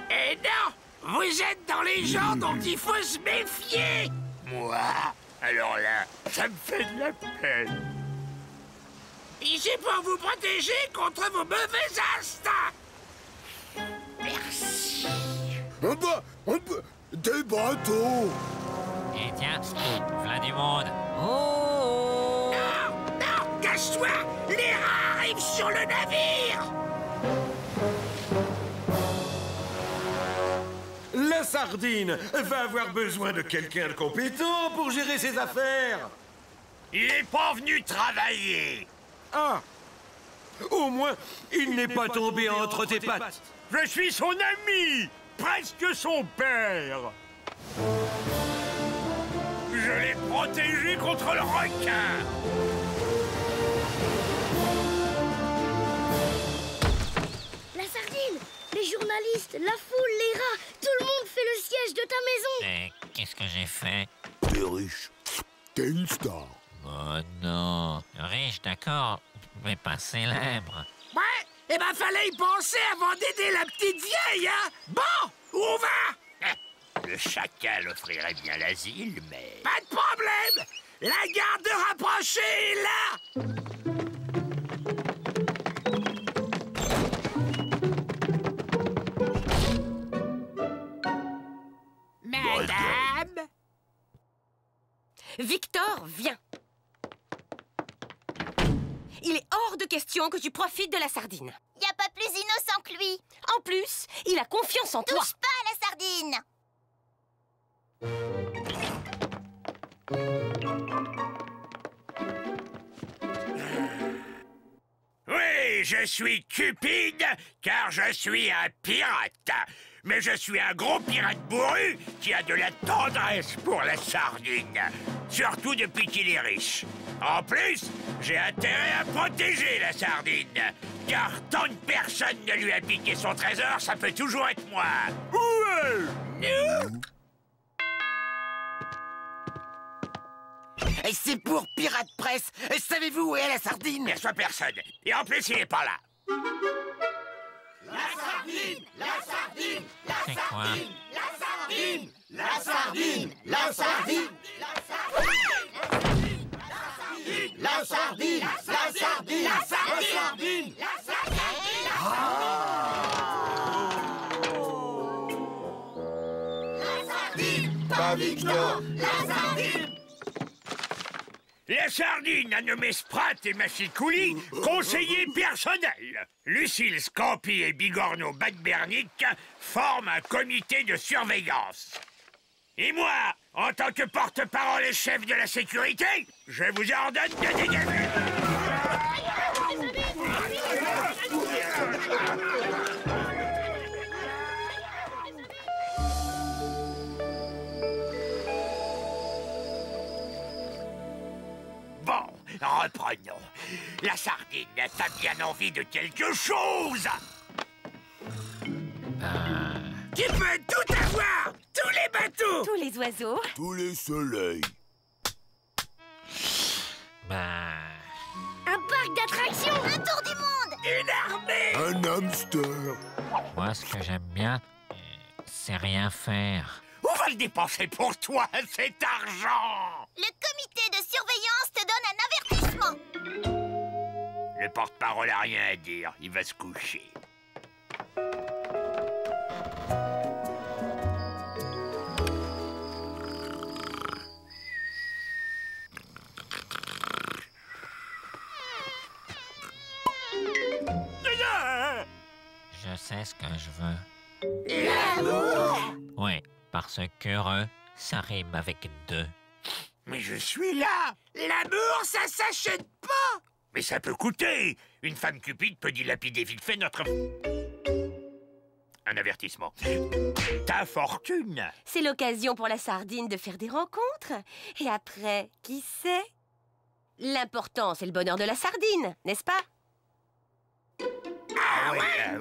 Et non, vous êtes dans les gens dont il faut se méfier. Moi? Alors là, ça me fait de la peine. Ici pour vous protéger contre vos mauvais instincts. Merci. Des bateaux. Et tiens, voilà du monde. Oh! Non, non, cache-toi. Les rats arrivent sur le navire. La sardine va avoir besoin de quelqu'un de compétent pour gérer ses affaires. Il n'est pas venu travailler. Ah! Au moins, il n'est pas tombé entre tes pattes. Je suis son ami, presque son père. Je l'ai protégé contre le requin. La sardine, les journalistes, la foule, les rats, tout le monde fait le siège de ta maison. Et qu'est-ce que j'ai fait? T'es riche. T'es une star. Oh non. Riche, d'accord, mais pas célèbre. Ouais, eh ben fallait y penser avant d'aider la petite vieille, hein. Bon, où on va? Le chacal offrirait bien l'asile, mais... Pas de problème. La garde rapprochée est là. Madame? Victor, viens. Il est hors de question que tu profites de la sardine. Y a pas plus innocent que lui. En plus, il a confiance en toi. Touche pas à la sardine. Oui, je suis cupide, car je suis un pirate. Mais je suis un gros pirate bourru qui a de la tendresse pour la sardine. Surtout depuis qu'il est riche. En plus, j'ai intérêt à protéger la sardine. Car tant de personnes ne lui a piqué son trésor, ça peut toujours être moi. Ouais. Nous. C'est pour Pirate Presse. Savez-vous où est la sardine? Il soit personne. Et en plus, il est pas là. La sardine! La sardine! La C'est quoi? La sardine! La sardine! La sardine! La sardine! La sardine. La sardine. La sardine. La sardine. Pas Victor. La sardine. La sardine a nommé Sprat et Machicoulis conseillers personnels. Lucille Scampi et Bigorneau Badbernic forment un comité de surveillance. Et moi, en tant que porte-parole et chef de la sécurité, je vous ordonne de dégager. Bon, reprenons. La sardine, t'as bien envie de quelque chose? Tu peux tout avoir! Tous les bateaux! Tous les oiseaux? Tous les soleils. Un parc d'attractions. Un tour du monde. Une armée! Un hamster. Moi, ce que j'aime bien, c'est rien faire. On va le dépenser pour toi, cet argent! Le comité de surveillance te donne un avertissement. Le porte-parole a rien à dire, il va se coucher. Je sais ce que je veux. L'amour. Oui, parce que ça rime avec deux. Mais je suis là! L'amour, ça s'achète pas. Mais ça peut coûter! Une femme cupide peut dilapider vite fait notre... Un avertissement. Ta fortune! C'est l'occasion pour la sardine de faire des rencontres. Et après, qui sait? L'important, c'est le bonheur de la sardine, n'est-ce pas? Ah ouais,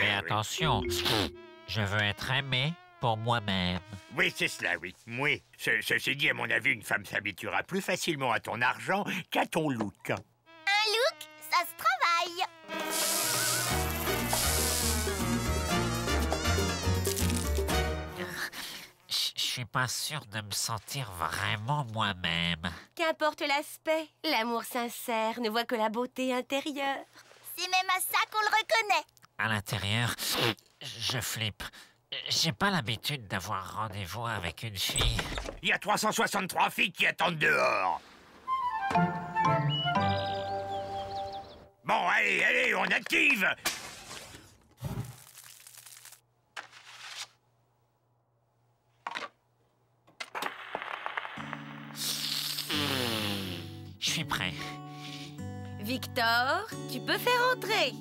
Mais attention, je veux être aimé pour moi-même. Oui, c'est cela, oui. Oui. Ceci dit, à mon avis, une femme s'habituera plus facilement à ton argent qu'à ton look. Un look, ça se travaille. Je suis pas sûr de me sentir vraiment moi-même. Qu'importe l'aspect, l'amour sincère ne voit que la beauté intérieure. C'est même à ça qu'on le reconnaît. À l'intérieur, je flippe. J'ai pas l'habitude d'avoir rendez-vous avec une fille. Il y a 363 filles qui attendent dehors. Bon, allez, on active. Je suis prêt. Victor, tu peux faire entrer.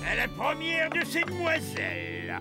À la première de ces demoiselles.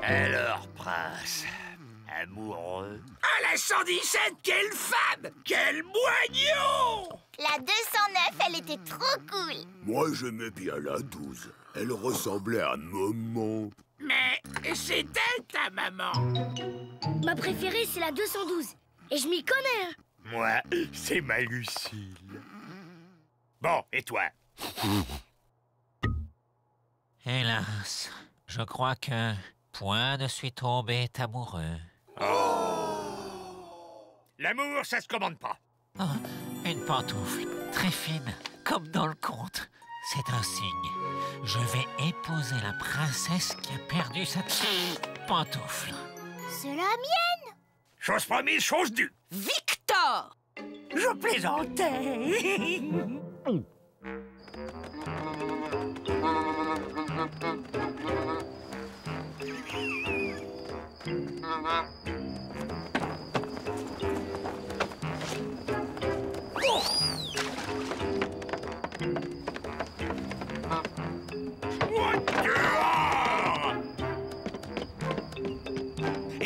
Alors, prince, amoureux? À la La 117, quelle femme! Quel moignon! La 209, elle était trop cool. Moi, j'aimais bien la 12. Elle ressemblait à maman. Mais c'était ta maman. Ma préférée, c'est la 212. Et je m'y connais, hein. Moi, c'est ma Lucille. Bon, et toi? Hélas, je crois que point ne suis tombé amoureux. L'amour, ça se commande pas. Oh, une pantoufle, très fine, comme dans le conte. C'est un signe. Je vais épouser la princesse qui a perdu cette pantoufle. C'est la mienne. Chose promise, chose due. Victor! Je plaisantais.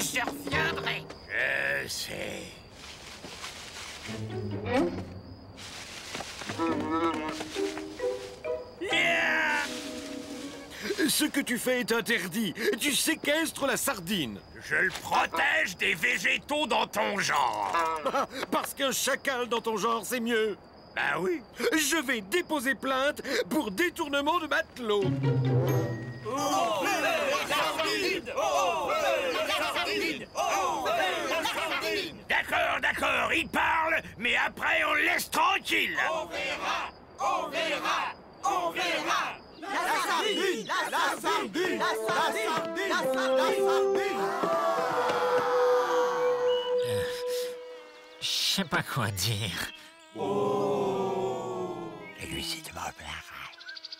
Je reviendrai. Je sais. Ce que tu fais est interdit. Tu séquestres la sardine. Je le protège des végétaux dans ton genre. Parce qu'un chacal dans ton genre, c'est mieux. Bah oui. Je vais déposer plainte pour détournement de matelot. D'accord, d'accord, il parle, mais après on le laisse tranquille. On verra, on verra, on verra. La sardine, la sardine, la sardine, la sardine. Je sais pas quoi dire. Et lui, c'est de mon plein gré.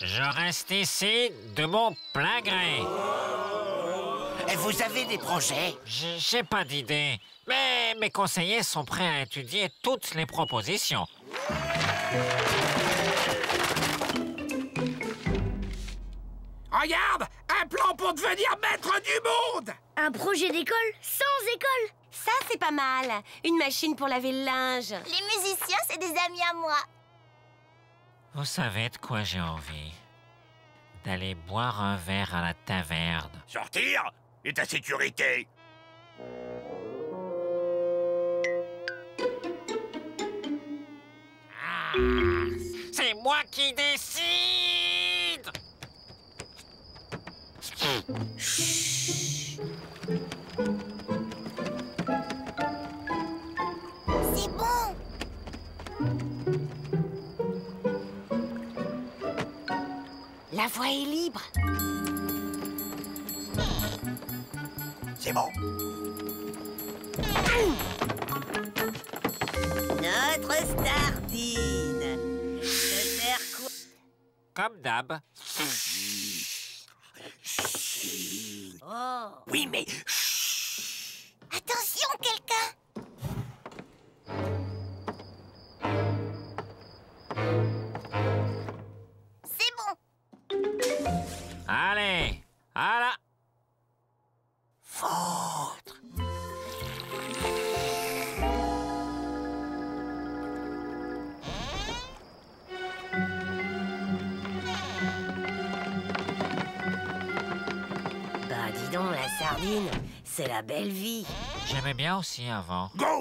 Je reste ici de mon plein gré. Vous avez des projets? J'ai pas d'idée, mais mes conseillers sont prêts à étudier toutes les propositions. Regarde, un plan pour devenir maître du monde. Un projet d'école sans école. Ça, c'est pas mal. Une machine pour laver le linge. Les musiciens, c'est des amis à moi. Vous savez de quoi j'ai envie? D'aller boire un verre à la taverne. Sortir? Et ta sécurité? C'est moi qui décide! C'est bon. La voie est libre. C'est bon. Notre sardine. Se faire quoi? Comme d'hab. Oh. Oui, mais... Attention, quelqu'un. C'est bon. Allez, à la... Fautre. Bah dis donc, la sardine, c'est la belle vie. J'aimais bien aussi avant. Go!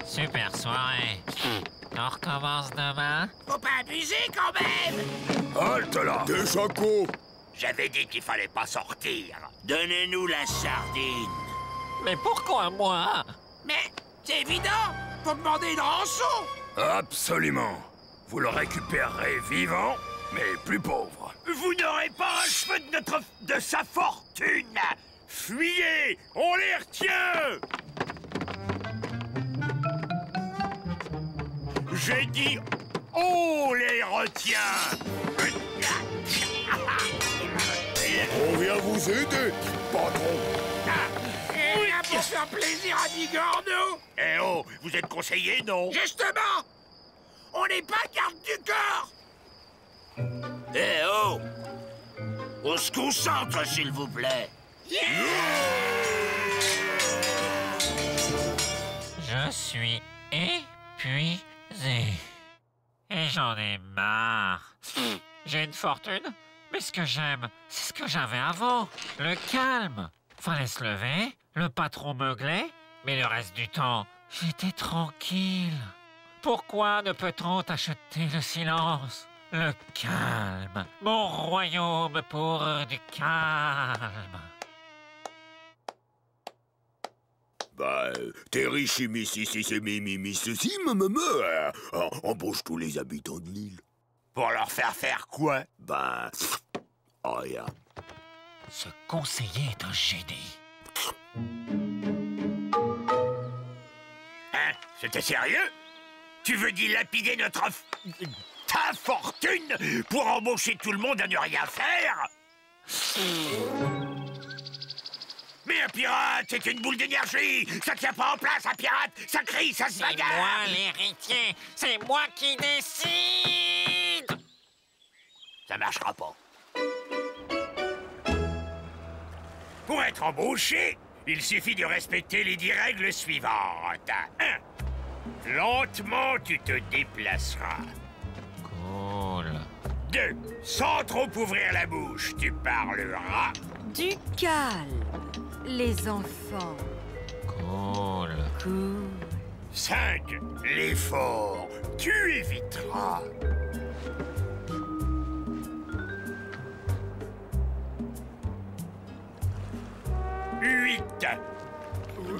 Super soirée. On recommence demain? Faut pas abuser quand même. Halte là! Des chacos! J'avais dit qu'il fallait pas sortir. Donnez-nous la sardine. Mais pourquoi moi? Mais c'est évident. Faut demander une rançon. Absolument! Vous le récupérerez vivant, mais plus pauvre. Vous n'aurez pas un cheveu de sa fortune. Fuyez, on les retient. J'ai dit, on les retient. On vient vous aider, patron. Et rien pour faire plaisir à Bigorneau. Eh oh, vous êtes conseillé, non? Justement, on n'est pas garde du corps. Eh oh! On se concentre, s'il vous plaît. Je suis épuisé. Et j'en ai marre. J'ai une fortune, mais ce que j'aime, c'est ce que j'avais avant. Le calme. Fallait se lever, le patron meuglait, mais le reste du temps, j'étais tranquille. Pourquoi ne peut-on acheter le silence? Le calme. Mon royaume pour du calme. Bah, t'es riche, ceci, embauche tous les habitants de l'île. Pour leur faire quoi? Bah, rien. Ce conseiller est un génie. Hein? C'était sérieux? Tu veux dilapider ta fortune pour embaucher tout le monde à ne rien faire? Mais un pirate, c'est une boule d'énergie. Ça tient pas en place, un pirate. Ça crie, ça se bagarre. C'est moi l'héritier. C'est moi qui décide. Ça marchera pas. Pour être embauché, il suffit de respecter les 10 règles suivantes. 1. Lentement, tu te déplaceras. Cool. 2. Sans trop ouvrir la bouche, tu parleras. Du calme, les enfants. Cool. Cool. 5. L'effort, tu éviteras. 8.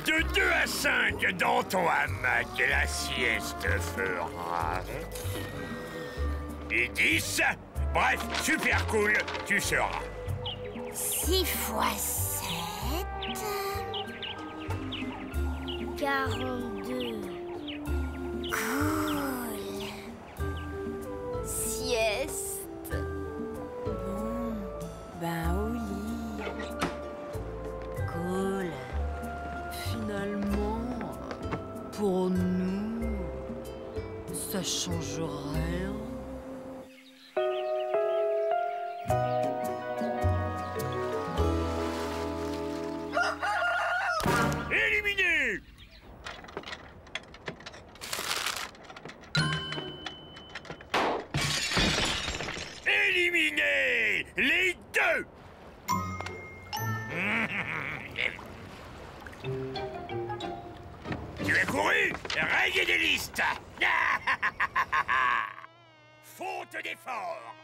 De 2 à 5 dans ton hamac, la sieste fera. Et 10. Bref, super cool, tu seras. 6 fois 7... 42. Cool. Sieste. Bon, ben au lit. Cool. Finalement, pour nous, ça change rien. Éliminé! Éliminé! Les 2! Tu as couru? Rayé des listes! Faute d'effort!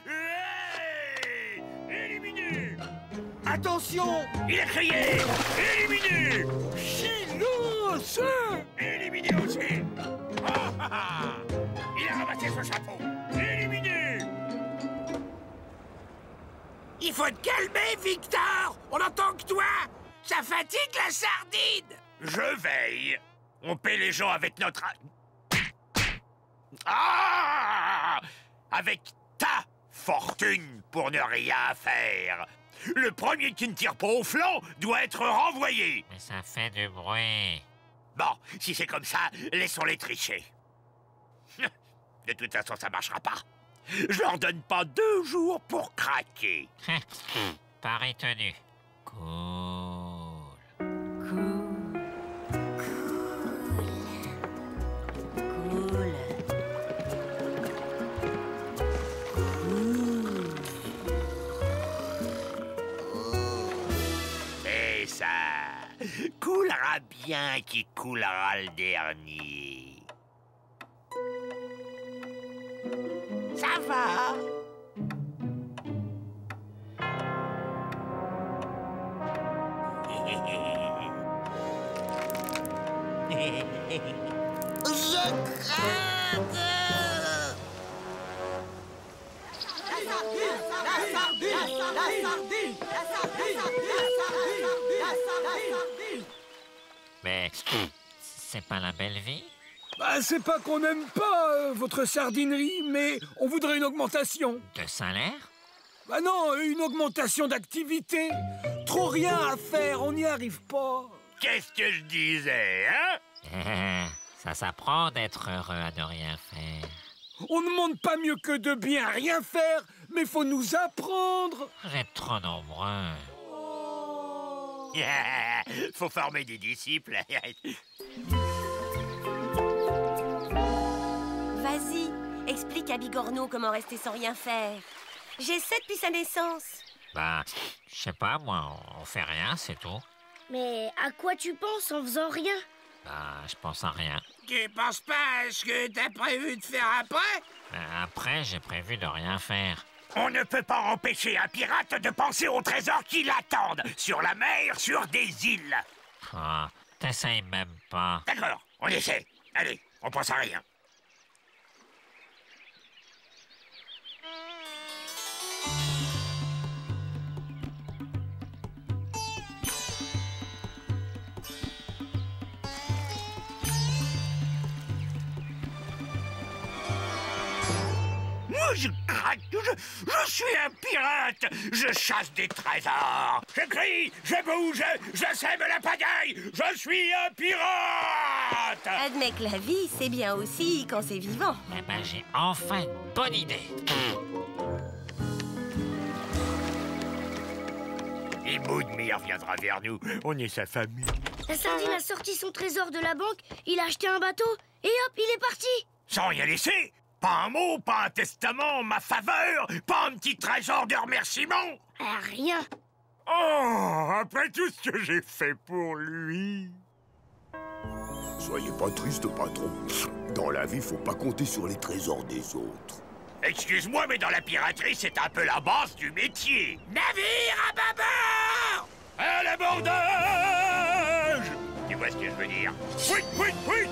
Hey! Éliminé! Attention! Il a crié! Éliminé! Silence! Éliminé aussi! Il a ramassé son chapeau! Éliminé! Il faut te calmer, Victor! On entend que toi! Ça fatigue la sardine! Je veille. On paie les gens avec notre... Ah! Avec ta fortune pour ne rien faire. Le premier qui ne tire pas au flanc doit être renvoyé. Mais ça fait du bruit. Bon, si c'est comme ça, laissons-les tricher. De toute façon, ça marchera pas. Je leur donne pas 2 jours pour craquer. Pari tenu. Cool. C'est ça. Coulera bien qui coulera le dernier. Ça va. Je craque! Mais c'est pas la belle vie? Bah, c'est pas qu'on n'aime pas votre sardinerie, mais on voudrait une augmentation. De salaire? Bah non, une augmentation d'activité. Trop rien à faire, on n'y arrive pas. Qu'est-ce que je disais, hein? Ça s'apprend d'être heureux à ne rien faire. On ne demande pas mieux que de bien rien faire, mais faut nous apprendre. Vous êtes trop nombreux. Faut former des disciples. Vas-y, explique à Bigorneau comment rester sans rien faire. J'essaie depuis sa naissance. Bah, je sais pas, moi, on fait rien, c'est tout. Mais à quoi tu penses en faisant rien? Bah, je pense à rien. Tu penses pas à ce que t'as prévu de faire après? Bah, après, j'ai prévu de rien faire. On ne peut pas empêcher un pirate de penser aux trésors qui l'attendent, sur la mer, sur des îles. Ah, t'essayes même pas. D'accord, on essaie. Allez, on pense à rien. Moi, je craque, je suis un pirate, je chasse des trésors, je crie, je bouge, je sème la pagaille, je suis un pirate. Admets que la vie, c'est bien aussi quand c'est vivant. Eh ben, j'ai enfin une bonne idée. Et Maudemire viendra vers nous, on est sa famille. La sardine a sorti son trésor de la banque, il a acheté un bateau, et hop, il est parti. Sans rien laisser. Pas un mot, pas un testament en ma faveur, pas un petit trésor de remerciement. Rien. Oh, après tout ce que j'ai fait pour lui. Soyez pas triste, patron. Dans la vie, faut pas compter sur les trésors des autres. Excuse-moi, mais dans la piraterie, c'est un peu la base du métier. Navire à bâbord! À l'abordage! Tu vois ce que je veux dire? Oui, oui, oui!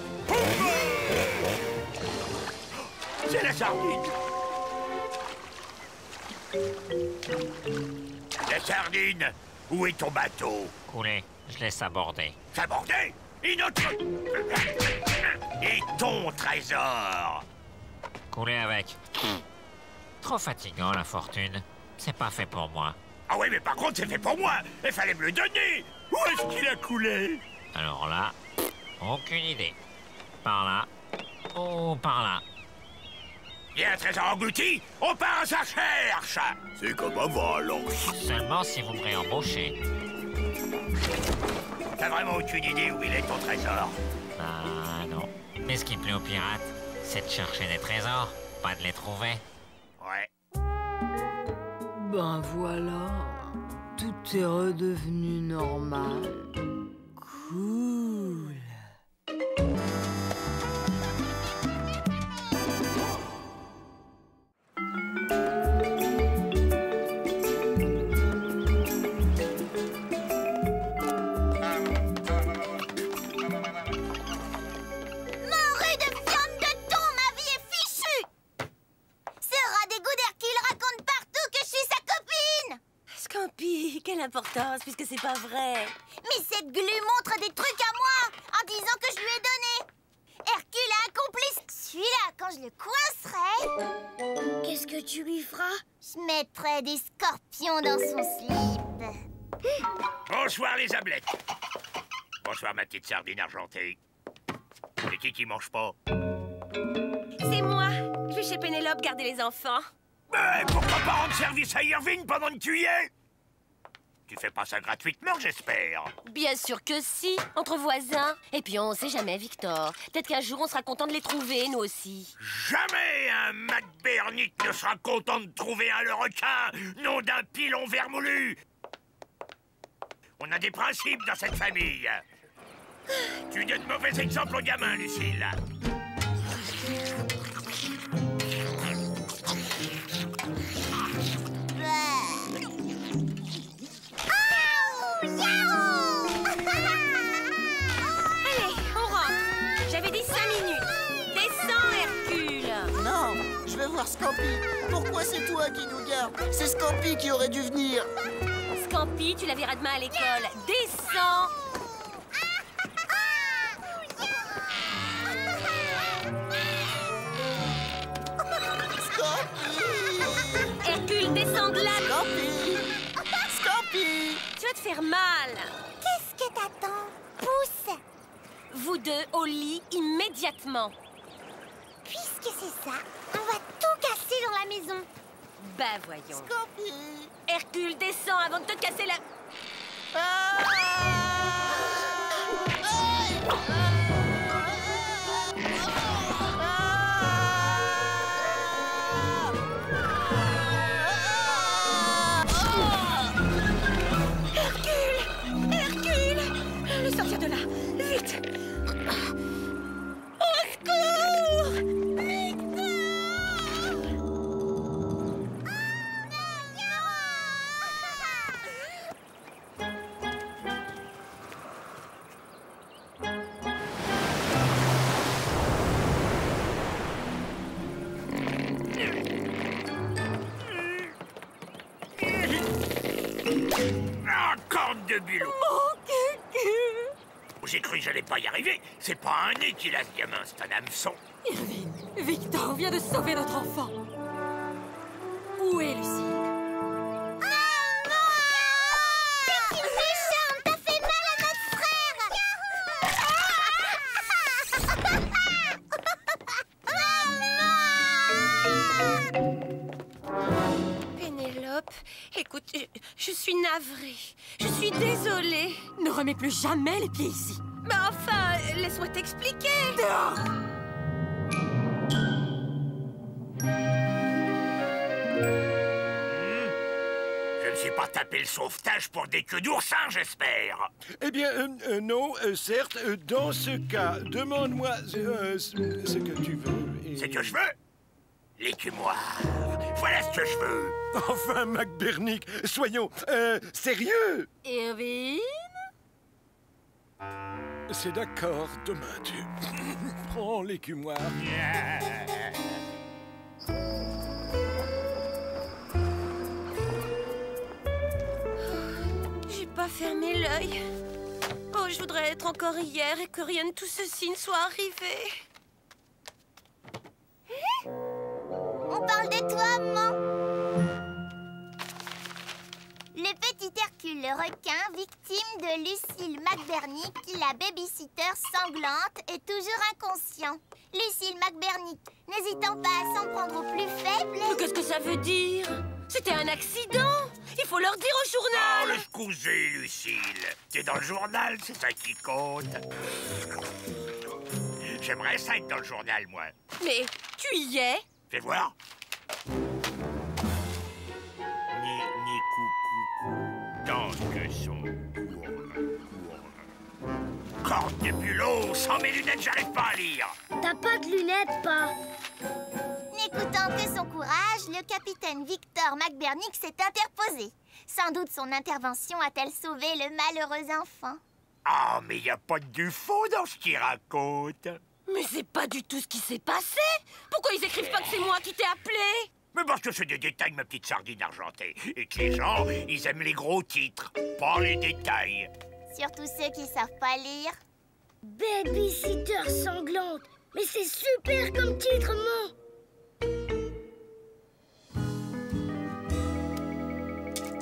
C'est la sardine! La sardine! Où est ton bateau? Coulé, je laisse aborder. S'aborder? Et notre... Et ton trésor? Coulé avec. Trop fatigant, la fortune. C'est pas fait pour moi. Ah oui, mais par contre, c'est fait pour moi. Il fallait me le donner. Où est-ce qu'il a coulé? Alors là, aucune idée. Par là, ou par là. Il y a un trésor englouti, on part à sa recherche. C'est comme avant, alors. Seulement si vous me réembauchez. T'as vraiment aucune idée où il est ton trésor? Ah non. Mais ce qui plaît aux pirates, c'est de chercher des trésors, pas de les trouver. Ouais. Ben voilà, tout est redevenu normal. Cool. Quelle importance, puisque c'est pas vrai. Mais cette glu montre des trucs à moi, en disant que je lui ai donné. Hercule a un complice. Celui-là, quand je le coincerai... Qu'est-ce que tu lui feras? Je mettrai des scorpions dans son slip. Bonsoir les ablettes. Bonsoir ma petite sardine argentée. C'est qui mange pas? C'est moi. Je vais chez Pénélope garder les enfants. Pourquoi pas rendre service à Irvine pendant que tu y es? Tu fais pas ça gratuitement, j'espère. Bien sûr que si, entre voisins. Et puis on sait jamais, Victor. Peut-être qu'un jour on sera content de les trouver, nous aussi. Jamais un McBurnett ne sera content de trouver un requin, nom d'un pilon vermoulu. On a des principes dans cette famille. Tu donnes mauvais exemple aux gamins, Lucille. Allez, on rentre. J'avais dit 5 minutes. Descends, Hercule. Non, je vais voir Scampi. Pourquoi c'est toi qui nous garde? C'est Scampi qui aurait dû venir. Scampi, tu la verras demain à l'école. Descends. Hercule, descends de là. Scampi. Tu vas te faire mal. Qu'est-ce que t'attends? Pousse. Vous deux au lit immédiatement. Puisque c'est ça, on va tout casser dans la maison. Bah voyons. Scampi! Hercule, descends avant de te casser la... Hercule! Hercule! Sortir de là! Vite! Au secours! Ah, corne de bulot! Mon cucu! J'ai cru que j'allais pas y arriver. C'est pas un nez qu'il a, ce gamin, c'est un hameçon. Irvine, Victor vient de sauver notre enfant. Où est Lucille? Pénélope, écoute, je suis navrée. Je suis désolée. Ne remets plus jamais les pieds ici. Mais enfin, laisse-moi t'expliquer. Dehors! Je ne suis pas tapé le sauvetage pour des queues d'oursin, j'espère. Eh bien, non, certes, dans ce cas, demande-moi ce que tu veux. C'est que je veux l'écumoire. Voilà ce que je veux. Enfin, McBurnick, soyons sérieux. Irvine? C'est d'accord, demain tu prends l'écumoire. J'ai pas fermé l'œil. Oh, je voudrais être encore hier et que rien de tout ceci ne soit arrivé. On parle de toi, maman. Le petit Hercule le requin, victime de Lucille McBurnick, la babysitter sanglante, est toujours inconscient. Lucille McBurnick, n'hésitant pas à s'en prendre aux plus faibles... Mais qu'est-ce que ça veut dire? C'était un accident. Il faut leur dire au journal. Oh, excusez, Lucille. T'es dans le journal, c'est ça qui compte. J'aimerais ça être dans le journal, moi. Mais tu y es? Fais voir. Ni coucou, dans que son corne de bulot, sans mes lunettes, j'arrive pas à lire. T'as pas de lunettes, pas? N'écoutant que son courage, le capitaine Victor McBurnick s'est interposé. Sans doute son intervention a-t-elle sauvé le malheureux enfant. Ah, mais y a pas de du faux dans ce qu'il raconte. Mais c'est pas du tout ce qui s'est passé. Pourquoi ils écrivent pas que c'est moi qui t'ai appelé? Mais parce que c'est des détails, ma petite sardine argentée. Et que les gens, ils aiment les gros titres, pas les détails. Surtout ceux qui savent pas lire. Babysitter sanglante. Mais c'est super comme titre, maman.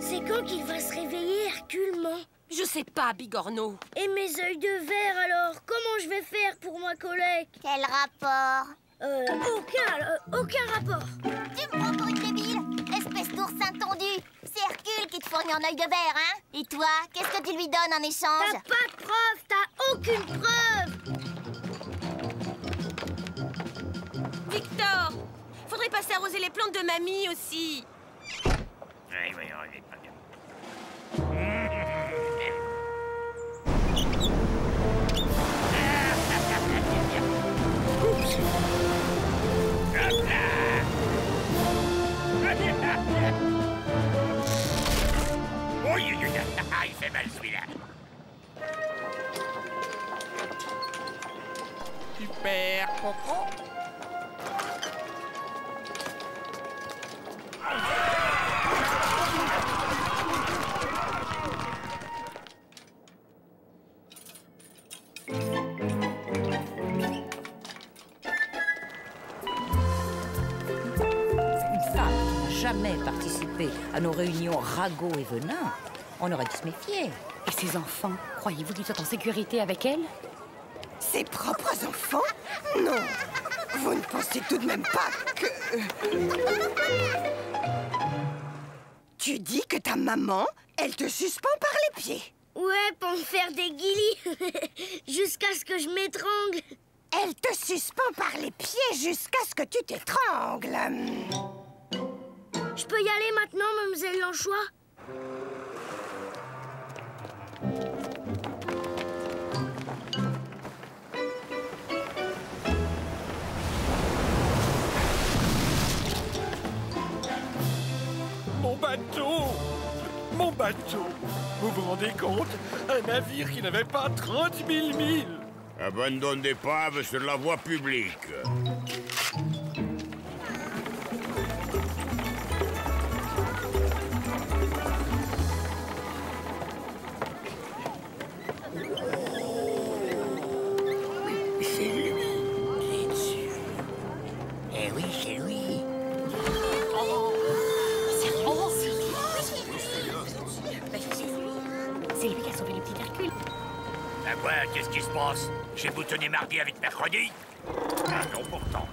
C'est quand qu'il va se réveiller, Hercule, maman? Je sais pas, Bigorneau. Et mes œils de verre, alors? Comment je vais faire pour ma collecte? Quel rapport? Aucun rapport. Tu me prends pour une débile, espèce d'oursin tondu. C'est Hercule qui te fournit en œil de verre, hein? Et toi, qu'est-ce que tu lui donnes en échange? T'as pas de preuve, t'as aucune preuve. Victor, faudrait passer arroser les plantes de mamie aussi. Oui, on est pas bien. Oh, il fait mal celui-là. Super Coco. Jamais participé à nos réunions ragots et venin, on aurait dû se méfier. Et ces enfants, croyez-vous qu'ils soient en sécurité avec elle? Ses propres enfants? Non. Vous ne pensez tout de même pas que... Tu dis que ta maman, elle te suspend par les pieds? Ouais, pour me faire des guilis. Jusqu'à ce que je m'étrangle. Elle te suspend par les pieds jusqu'à ce que tu t'étrangles. Je peux y aller maintenant, mademoiselle Lanchois? Mon bateau! Mon bateau! Vous vous rendez compte? Un navire qui n'avait pas 30 000 milles! Abandonne d'épave sur la voie publique. C'est lui. Eh oui, c'est lui. C'est lui qui a sauvé le petit Hercule. Ah quoi? Qu'est-ce qui se passe? J'ai boutonné mardi avec mercredi? Ah non, pourtant.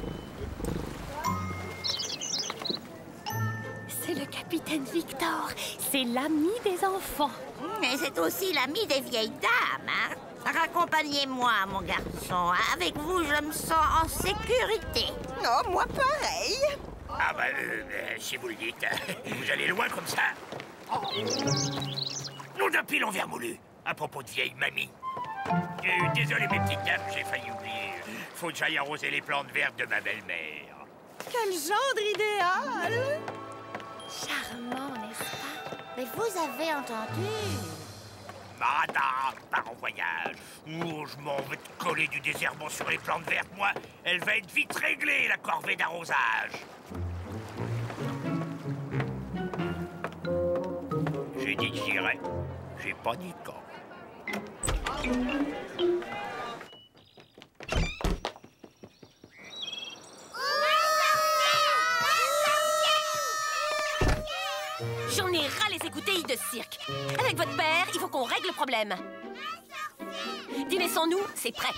C'est le capitaine Victor. C'est l'ami des enfants. Mais c'est aussi l'ami des vieilles dames, hein? Raccompagnez-moi, mon garçon. Avec vous, je me sens en sécurité. Non, moi pareil. Ah bah, si vous le dites, vous allez loin comme ça. Nom d'un pilon vermoulu, à propos de vieille mamie. Désolé mes petites dames, j'ai failli oublier. Faut que j'aille arroser les plantes vertes de ma belle-mère. Quel gendre idéal! Charmant, n'est-ce pas? Mais vous avez entendu? Marada part en voyage. Oh, je m'en vais te coller du désherbant sur les plantes vertes, moi. Elle va être vite réglée, la corvée d'arrosage. J'ai dit que j'irais. J'ai pas dit quand. J'en ai ras les écoutilles de cirque. Avec votre père, il faut qu'on règle le problème. Dîner sans nous, c'est prêt.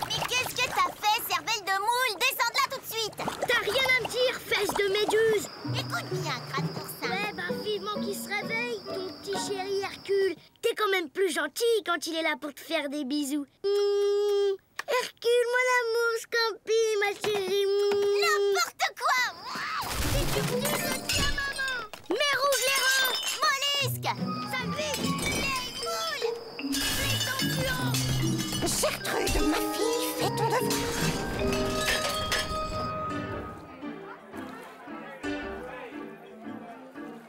Mais qu'est-ce que t'as fait, cervelle de moule? Descends de là tout de suite! T'as rien à me dire, fesse de méduse! Écoute bien, crâne pour ça. Ouais, bah vivement qu'il se réveille, ton petit chéri Hercule. T'es quand même plus gentil quand il est là pour te faire des bisous. Hercule, mon amour, Scampi, ma chérie. N'importe quoi! Si tu voulais, tiens, maman. Mais rouge les reins! Mollusque! Ça glisse! Vieille poule! Les champions! Gertrude, ma fille, fais ton devoir.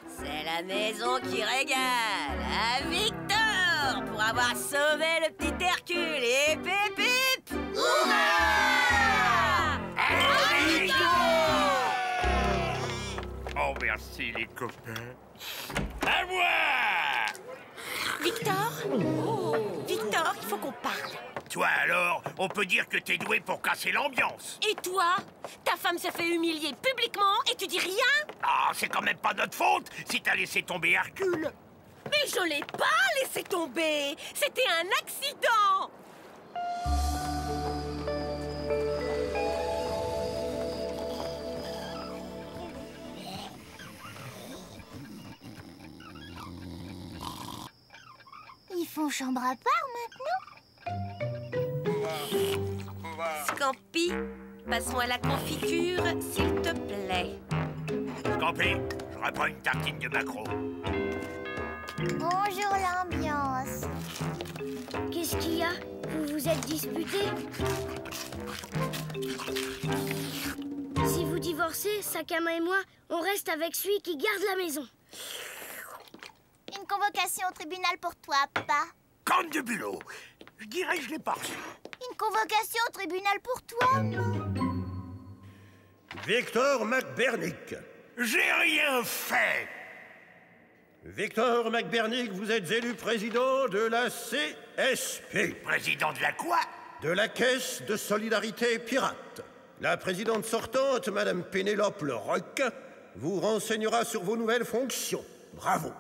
C'est la maison qui régale. À Victor pour avoir sauvé le petit Hercule. Et pépip! Oh, merci les copains. À moi! Victor? Victor, il faut qu'on parle. Toi alors, on peut dire que t'es doué pour casser l'ambiance. Et toi? Ta femme se fait humilier publiquement et tu dis rien? Ah, c'est quand même pas notre faute si t'as laissé tomber Hercule. Mais je l'ai pas laissé tomber. C'était un accident. Ils font chambre à part maintenant? Scampi, passe-moi la confiture, s'il te plaît. Scampi, je reprends une tartine de maquereau. Bonjour l'ambiance. Qu'est-ce qu'il y a? Vous vous êtes disputés? Si vous divorcez, Sakama et moi, on reste avec celui qui garde la maison. Une convocation au tribunal pour toi, papa. Corne de bulot. Je dirais que je l'ai pas reçu. Une convocation au tribunal pour toi? Victor McBernick. J'ai rien fait. Victor McBernick, vous êtes élu président de la CSP. Président de la quoi? De la Caisse de Solidarité Pirate. La présidente sortante, Madame Pénélope Le Roc, vous renseignera sur vos nouvelles fonctions. Bravo.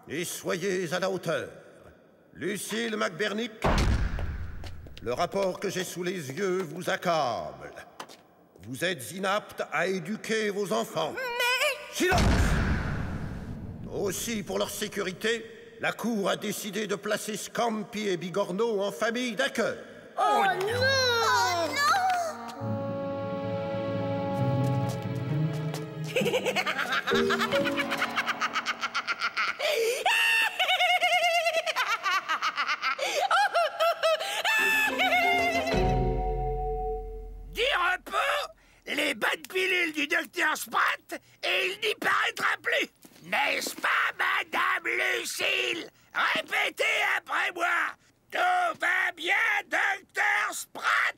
Et soyez à la hauteur. Lucille McBernick, Le rapport que j'ai sous les yeux vous accable. Vous êtes inapte à éduquer vos enfants. Mais... Silence! Aussi, pour leur sécurité, la Cour a décidé de placer Scampi et Bigorneau en famille d'accueil. Oh non! Oh non! Dire un peu les bonnes pilules du docteur Spratt et il n'y paraîtra plus. N'est-ce pas, Madame Lucille? Répétez après moi. Tout va bien, docteur Spratt?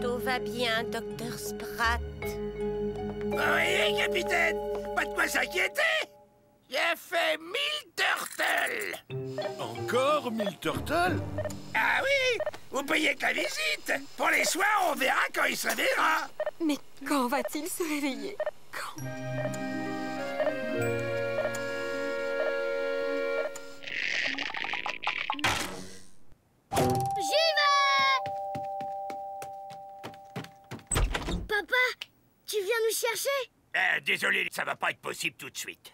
Tout va bien, docteur Spratt. Oui, capitaine. Pas de quoi s'inquiéter. J'ai fait 1000 turtles. Encore 1000 turtles? Ah oui, vous payez que la visite. Pour les soins, on verra quand il se réveillera. Mais quand va-t-il se réveiller? Quand? J'y vais! Papa, tu viens nous chercher? Désolé, ça va pas être possible tout de suite.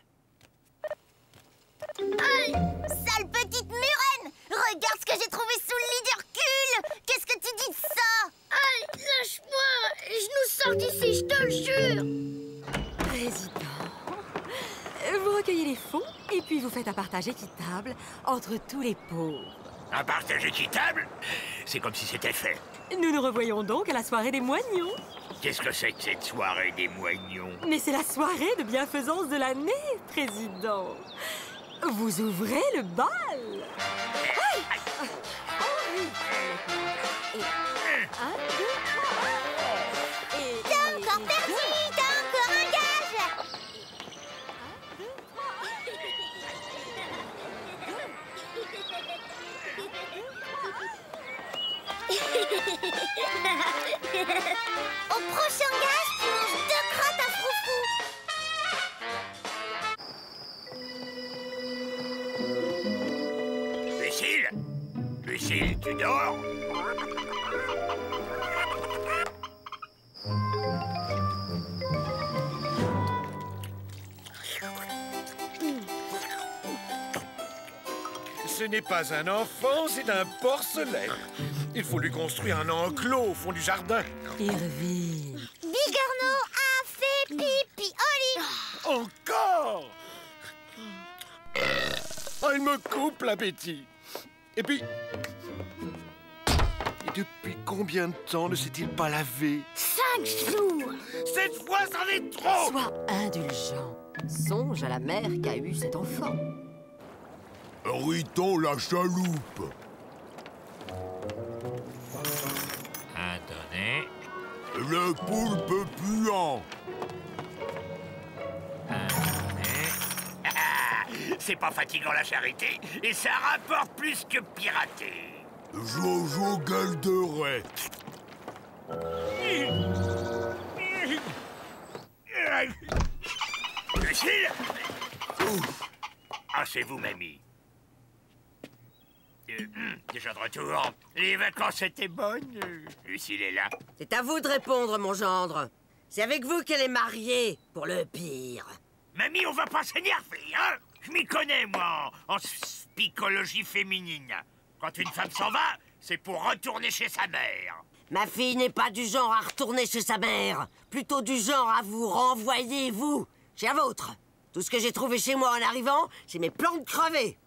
Aïe! Sale petite murène! Regarde ce que j'ai trouvé sous le lit d'Hercule! Qu'est-ce que tu dis de ça? Aïe, lâche-moi! Je nous sors d'ici, je te le jure! Président, vous recueillez les fonds et puis vous faites un partage équitable entre tous les pauvres. Un partage équitable? C'est comme si c'était fait. Nous nous revoyons donc à la soirée des moignons. Qu'est-ce que c'est que cette soirée des moignons? Mais c'est la soirée de bienfaisance de l'année, Président. Vous ouvrez le bal. Aïe! Un, deux, trois. T'as encore perdu! T'as encore un gage! Au prochain gage, plonge 2 crottes à froufrou. Lucille? Lucille, tu dors? Ce n'est pas un enfant, c'est un porcelaine. Il faut lui construire un enclos au fond du jardin. Irvine. Bigorneau a fait pipi au lit. Encore? Oh, il me coupe l'appétit. Et puis... Et depuis combien de temps ne s'est-il pas lavé? 5 jours! Cette fois, c'en est trop! Sois indulgent. Songe à la mère qui a eu cet enfant. Riton la chaloupe. Attendez. Le poulpe puant. C'est pas fatigant la charité, et ça rapporte plus que pirater. Jojo gueule de raie. Lucille? Ah, c'est vous, mamie. Déjà de retour. Les vacances étaient bonnes. Lucille est là. C'est à vous de répondre, mon gendre. C'est avec vous qu'elle est mariée, pour le pire. Mamie, on va pas s'énerver, hein? Je m'y connais, moi, en psychologie féminine. Quand une femme s'en va, c'est pour retourner chez sa mère. Ma fille n'est pas du genre à retourner chez sa mère. Plutôt du genre à vous renvoyer, vous, chez la vôtre. Tout ce que j'ai trouvé chez moi en arrivant, c'est mes plantes crevées.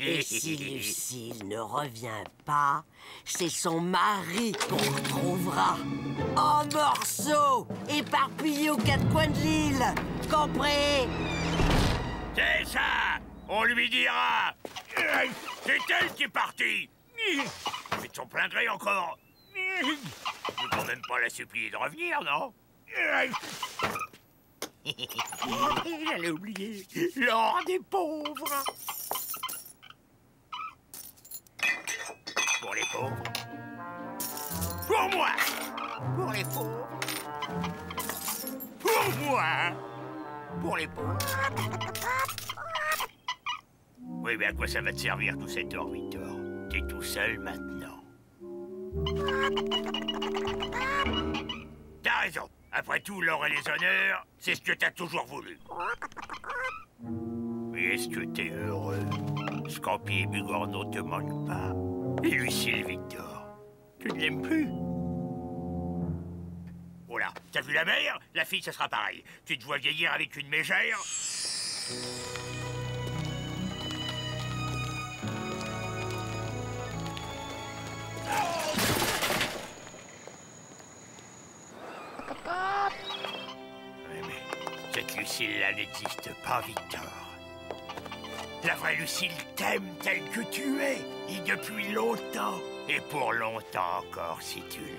Et si Lucille ne revient pas, c'est son mari qu'on retrouvera. En morceaux, éparpillés aux 4 coins de l'île. Compris? C'est ça! On lui dira! C'est elle qui est partie! C'est de son plein gré encore! Je peux quand même pas la supplier de revenir, non? J'allais oublier l'or des pauvres! Pour les pauvres. Pour moi! Pour les pauvres. Pour moi! Pour les pauvres. Oui, mais à quoi ça va te servir tout cet or, Victor? T'es tout seul maintenant. T'as raison. Après tout, l'or et les honneurs, c'est ce que t'as toujours voulu. Mais est-ce que t'es heureux? Scampi et Bugorneau te manquent pas. Et Lucille Victor, tu ne l'aimes plus? Oh là, t'as vu la mère? La fille, ça sera pareil. Tu te vois vieillir avec une mégère? Mais cette Lucille-là n'existe pas, Victor. La vraie Lucille t'aime telle que tu es, et depuis longtemps, et pour longtemps encore si tu le veux.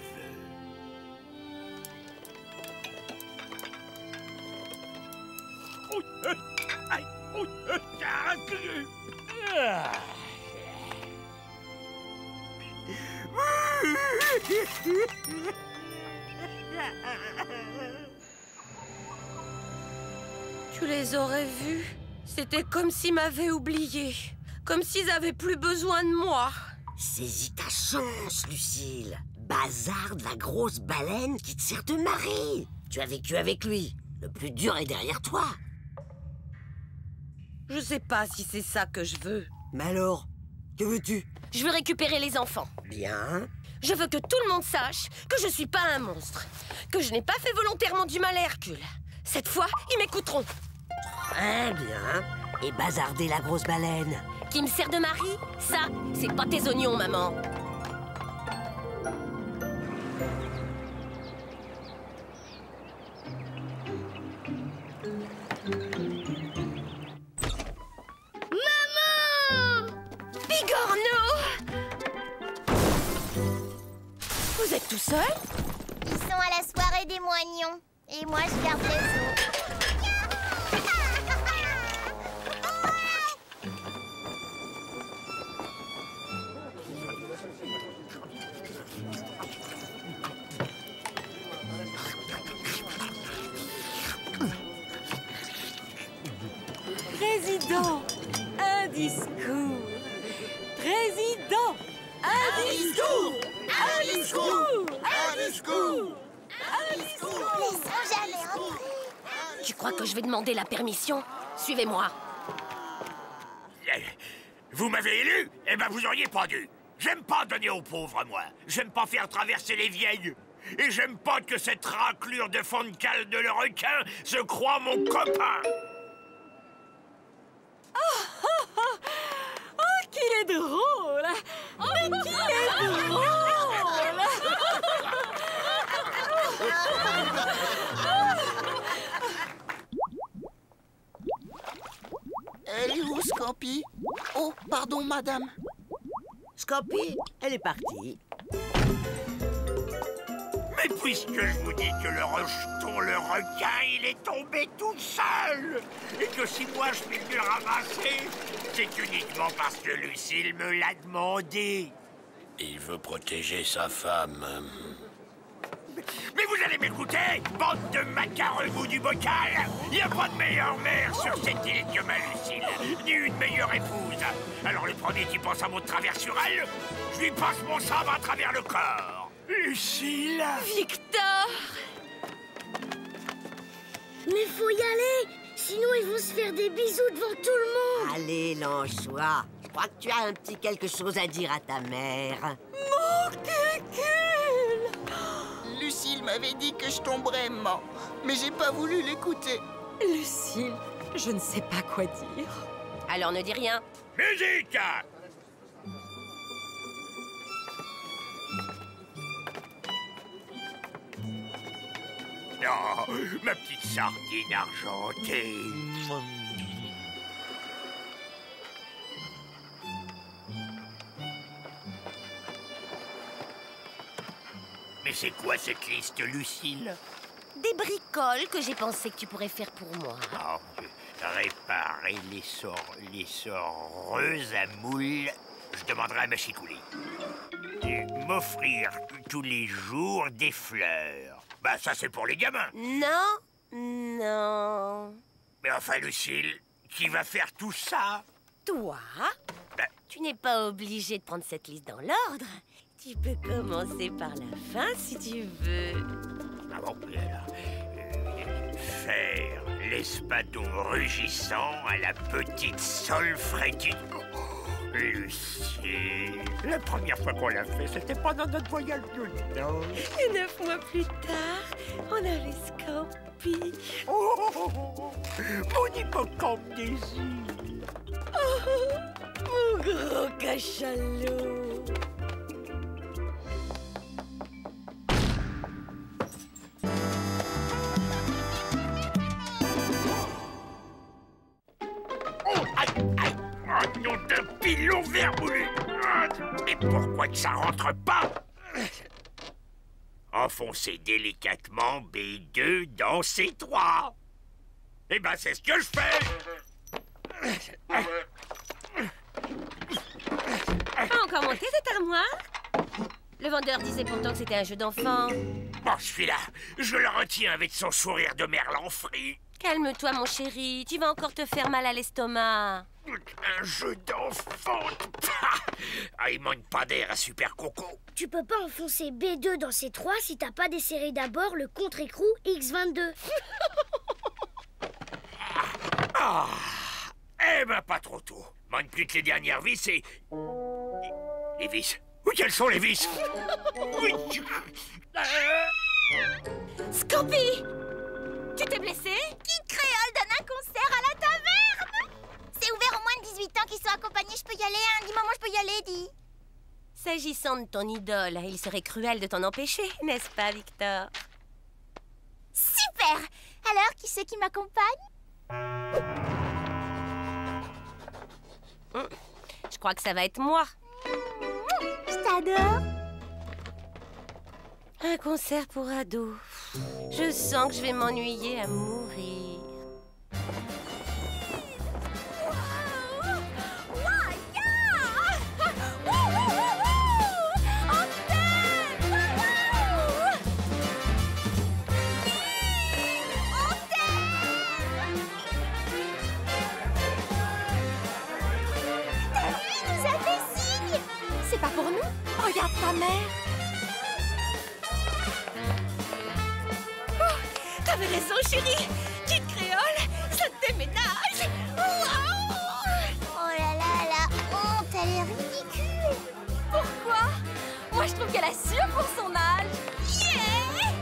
Tu les aurais vus? C'était comme s'ils m'avaient oublié. Comme s'ils avaient plus besoin de moi. Saisis ta chance, Lucille. Bazarde la grosse baleine qui te sert de mari. Tu as vécu avec lui. Le plus dur est derrière toi. Je sais pas si c'est ça que je veux. Mais alors, que veux-tu? Je veux récupérer les enfants. Bien. Je veux que tout le monde sache que je suis pas un monstre. Que je n'ai pas fait volontairement du mal à Hercule. Cette fois, ils m'écouteront. Très bien. Et bazarder la grosse baleine. Qui me sert de mari? Ça, c'est pas tes oignons, maman. Vous êtes tout seul? Ils sont à la soirée des moignons. Et moi, je garde les autres. Président, un discours. Président, un discours. Un discours. Un discours. Un discours. Ils sont jamais entrés. Tu crois que je vais demander la permission? Suivez-moi. Vous m'avez élu? Eh ben, vous auriez pas dû. J'aime pas donner aux pauvres, moi. J'aime pas faire traverser les vieilles. Et j'aime pas que cette raclure de fond de cale de le requin se croie mon copain. Oh, qu'il est drôle! Mais qui est drôle! Elle est où, Scampi? Oh, pardon, madame. Scampi, elle est partie. Mais puisque je vous dis que le rejeton, le requin, il est tombé tout seul, et que si moi je suis venu le ramasser, c'est uniquement parce que Lucille me l'a demandé. Il veut protéger sa femme. Mais vous allez m'écouter, bande de macareux du bocal. Il n'y a pas de meilleure mère sur cette île que ma Lucille, ni une meilleure épouse. Alors le premier qui pense à mon travers sur elle, je lui passe mon sabre à travers le corps. Lucille! Victor! Mais faut y aller, sinon ils vont se faire des bisous devant tout le monde. Allez, Lanchois. Je crois que tu as un petit quelque chose à dire à ta mère. Mon cucul! Lucille m'avait dit que je tomberais mort, mais j'ai pas voulu l'écouter. Lucille, je ne sais pas quoi dire. Alors ne dis rien. Musique! Oh, ma petite sardine argentée. Mais c'est quoi cette liste, Lucille? Des bricoles que j'ai pensé que tu pourrais faire pour moi. Oh, réparer les soreuses à moules, je demanderai à ma chicouli. Et m'offrir tous les jours des fleurs. Bah ça c'est pour les gamins. Non, non. Mais enfin, Lucille, qui va faire tout ça? Toi? Ben... Tu n'es pas obligé de prendre cette liste dans l'ordre. Tu peux commencer par la fin si tu veux. Ah bon, oui, alors. Faire l'espadon rugissant à la petite solfrétine. Lucie, la première fois qu'on l'a fait, c'était pendant notre voyage de noces. Et 9 mois plus tard, on avait Scampi. Mon hippocampe désir. Mon gros cachalot. Nom d'un pilon vermoulu. Mais pourquoi que ça rentre pas? Enfoncez délicatement B2 dans C3. Eh ben, c'est ce que je fais. Pas encore monté cette armoire? Le vendeur disait pourtant que c'était un jeu d'enfant. Bon, celui-là, je le retiens avec son sourire de merlan frit. Calme-toi, mon chéri. Tu vas encore te faire mal à l'estomac. Un jeu d'enfant. Ah, il manque pas d'air à Super Coco. Tu peux pas enfoncer B2 dans C3 si t'as pas desserré d'abord le contre-écrou X22. Ah, eh ben, pas trop tôt. Manque plus que les dernières vis et... Les vis. Où quelles sont les vis? Oui. Scampi! Tu t'es blessé? Kid Créole donne un concert à la taverne. C'est ouvert aux moins de 18 ans qui sont accompagnés. Je peux y aller, hein? Dis maman, je peux y aller, dis. S'agissant de ton idole, il serait cruel de t'en empêcher, n'est-ce pas, Victor? Super! Alors, qui c'est qui m'accompagne? Je crois que ça va être moi. Je t'adore. Un concert pour ados. Je sens que je vais m'ennuyer à mourir. C'est pas pour nous? Regarde ta mère. T'avais raison, chérie. Kid Créole, ça te déménage. Waouh! Oh là là, la honte, elle est ridicule. Pourquoi? Moi, je trouve qu'elle assure pour son âge. Yeah!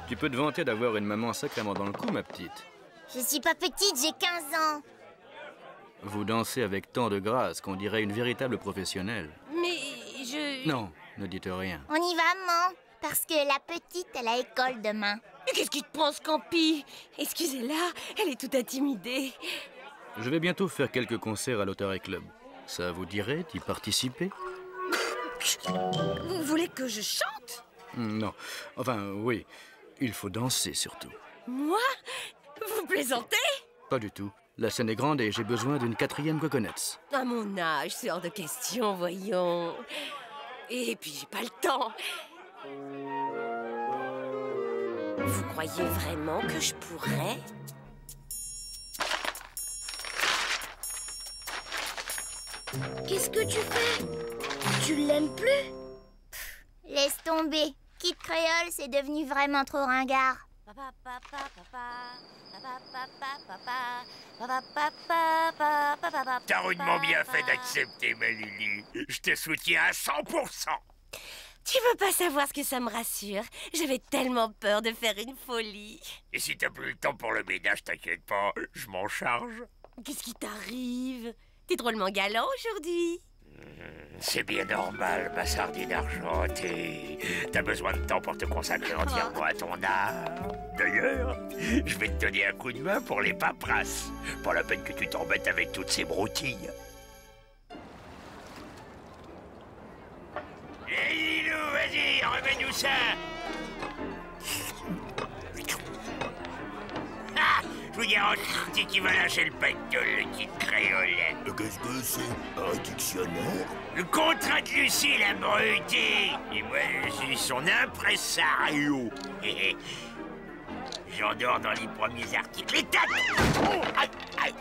Tu peux te vanter d'avoir une maman sacrément dans le coup, ma petite. Je suis pas petite, j'ai 15 ans. Vous dansez avec tant de grâce qu'on dirait une véritable professionnelle. Mais je... Non, ne dites rien. On y va, maman. Parce que la petite, elle a école demain. Mais qu'est-ce qui te prend, Scampi? Excusez-la, elle est toute intimidée. Je vais bientôt faire quelques concerts à l'Otary Club. Ça vous dirait d'y participer? Vous voulez que je chante? Non. Enfin, oui. Il faut danser, surtout. Moi? Vous plaisantez? Pas du tout. La scène est grande et j'ai besoin d'une 4e coconuts. À mon âge, c'est hors de question, voyons. Et puis, j'ai pas le temps. Vous croyez vraiment que je pourrais? Qu'est-ce que tu fais? Tu l'aimes plus? Laisse tomber. Kid Créole, c'est devenu vraiment trop ringard. T'as rudement bien fait d'accepter, ma Lily. Je te soutiens à 100%. Tu veux pas savoir ce que ça me rassure? J'avais tellement peur de faire une folie. Et si t'as plus le temps pour le ménage, t'inquiète pas, je m'en charge. Qu'est-ce qui t'arrive? T'es drôlement galant aujourd'hui. C'est bien normal, ma sardine argentée. T'as besoin de temps pour te consacrer entièrement à ton art. D'ailleurs, je vais te donner un coup de main pour les paperasses. Pas la peine que tu t'embêtes avec toutes ces broutilles. Hé, Lilou, vas-y, remets-nous ça. Ah, je vous vous garantis qu'il va lâcher le pactole, le kid créole. Qu'est-ce que c'est? Un dictionnaire? Le contrat de Lucille, abruti. Et moi, je suis son impresario. J'endors dans les premiers articles. Et tac! Oh, aïe, aïe.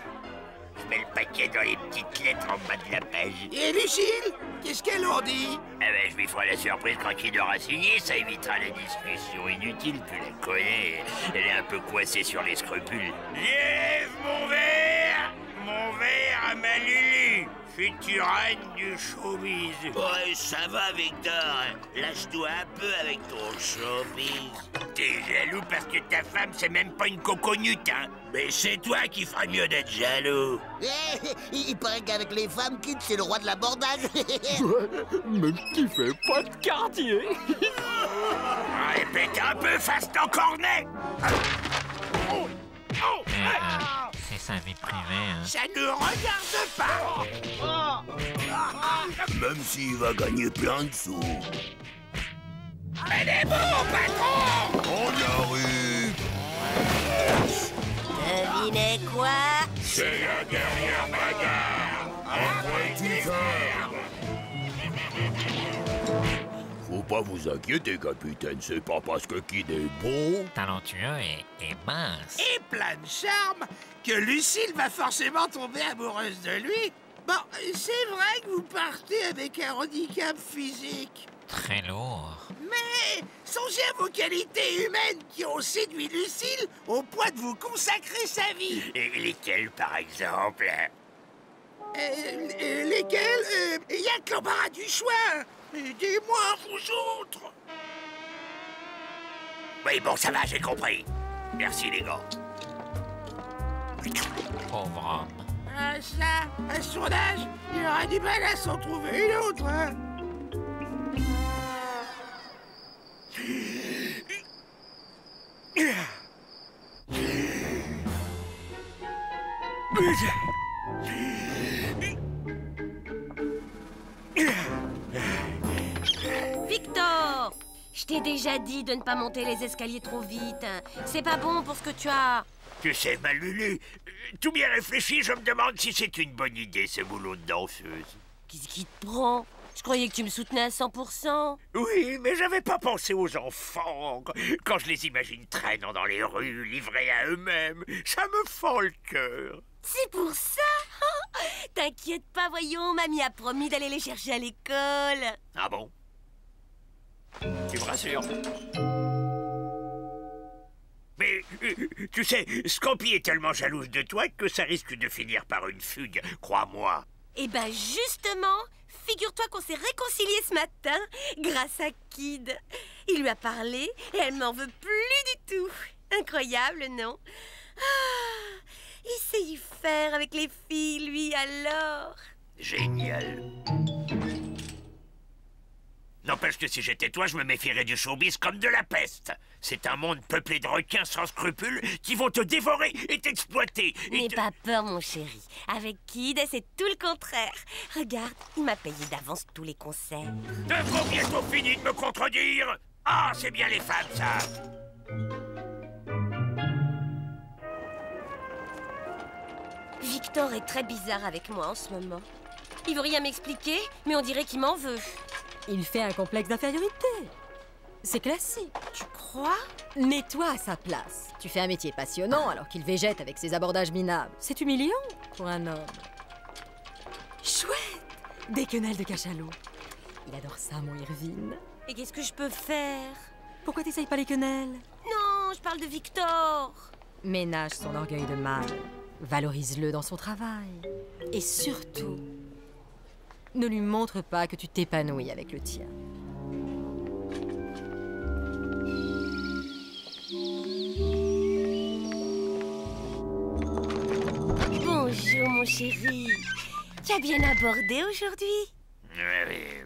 Je mets le paquet dans les petites lettres en bas de la page. Et Lucille, qu'est-ce qu'elle en dit? Ah ben, je lui ferai la surprise quand il aura signé, ça évitera la discussion inutile, tu la connais. Elle est un peu coincée sur les scrupules. Lève mon verre à ma Lulu, future reine du showbiz. Ouais, ça va, Victor. Lâche-toi un peu avec ton showbiz. T'es jaloux parce que ta femme, c'est même pas une coconute, hein? Mais c'est toi qui ferais mieux d'être jaloux. Il paraît qu'avec les femmes, Kid, c'est le roi de l'abordage. Même qui fait pas de quartier. Répète un peu, face d'encornet. C'est sa vie privée, hein. Ça ne regarde pas. Même s'il va gagner plein de sous. Elle est bon, patron. On y arrive. Devinez quoi? C'est la dernière bagarre. Après tu fermes. Faut pas vous inquiéter, capitaine. C'est pas parce que Kid est bon, Talentueux et mince. Et plein de charme que Lucille va forcément tomber amoureuse de lui. Bon, c'est vrai que vous partez avec un handicap physique. Très lourd. Mais songez à vos qualités humaines qui ont séduit Lucille au point de vous consacrer sa vie. Et lesquels, par exemple? Lesquels? Il y a que l'embarras du choix. Aidez-moi, vous autres. Oui, bon, ça va, j'ai compris. Merci, les gars. Pauvre homme. Ah, ça, à son âge, il aura du mal à s'en trouver une autre, hein. Victor! Je t'ai déjà dit de ne pas monter les escaliers trop vite. C'est pas bon pour ce que tu as. Tu sais, ma Lulu, tout bien réfléchi, je me demande si c'est une bonne idée, ce boulot de danseuse. Qu'est-ce qui te prend? Je croyais que tu me soutenais à 100%. Oui, mais j'avais pas pensé aux enfants. Quand je les imagine traînant dans les rues, livrés à eux-mêmes, ça me fend le cœur. C'est pour ça? T'inquiète pas, voyons, mamie a promis d'aller les chercher à l'école. Ah bon? Tu me rassures. Mais, tu sais, Scampi est tellement jalouse de toi que ça risque de finir par une fugue, crois-moi. Eh ben justement, figure-toi qu'on s'est réconciliés ce matin grâce à Kid. Il lui a parlé et elle m'en veut plus du tout. Incroyable, non? Ah, il sait y faire avec les filles, lui, alors. Génial. N'empêche que si j'étais toi, je me méfierais du showbiz comme de la peste. C'est un monde peuplé de requins sans scrupules qui vont te dévorer et t'exploiter. N'aie pas peur, mon chéri. Avec Kid, c'est tout le contraire. Regarde, il m'a payé d'avance tous les concerts. Devons bientôt fini de me contredire. Ah, c'est bien les femmes, ça. Victor est très bizarre avec moi en ce moment. Il veut rien m'expliquer, mais on dirait qu'il m'en veut. Il fait un complexe d'infériorité. C'est classique. Tu crois? Mets-toi à sa place. Tu fais un métier passionnant alors qu'il végète avec ses abordages minables. C'est humiliant pour un homme. Chouette! Des quenelles de cachalot. Il adore ça, mon Irvine. Et qu'est-ce que je peux faire? Pourquoi t'essayes pas les quenelles? Non, je parle de Victor. Ménage son orgueil de mâle. Valorise-le dans son travail. Et surtout, ne lui montre pas que tu t'épanouis avec le tien. Bonjour, mon chéri. Tu as bien abordé aujourd'hui?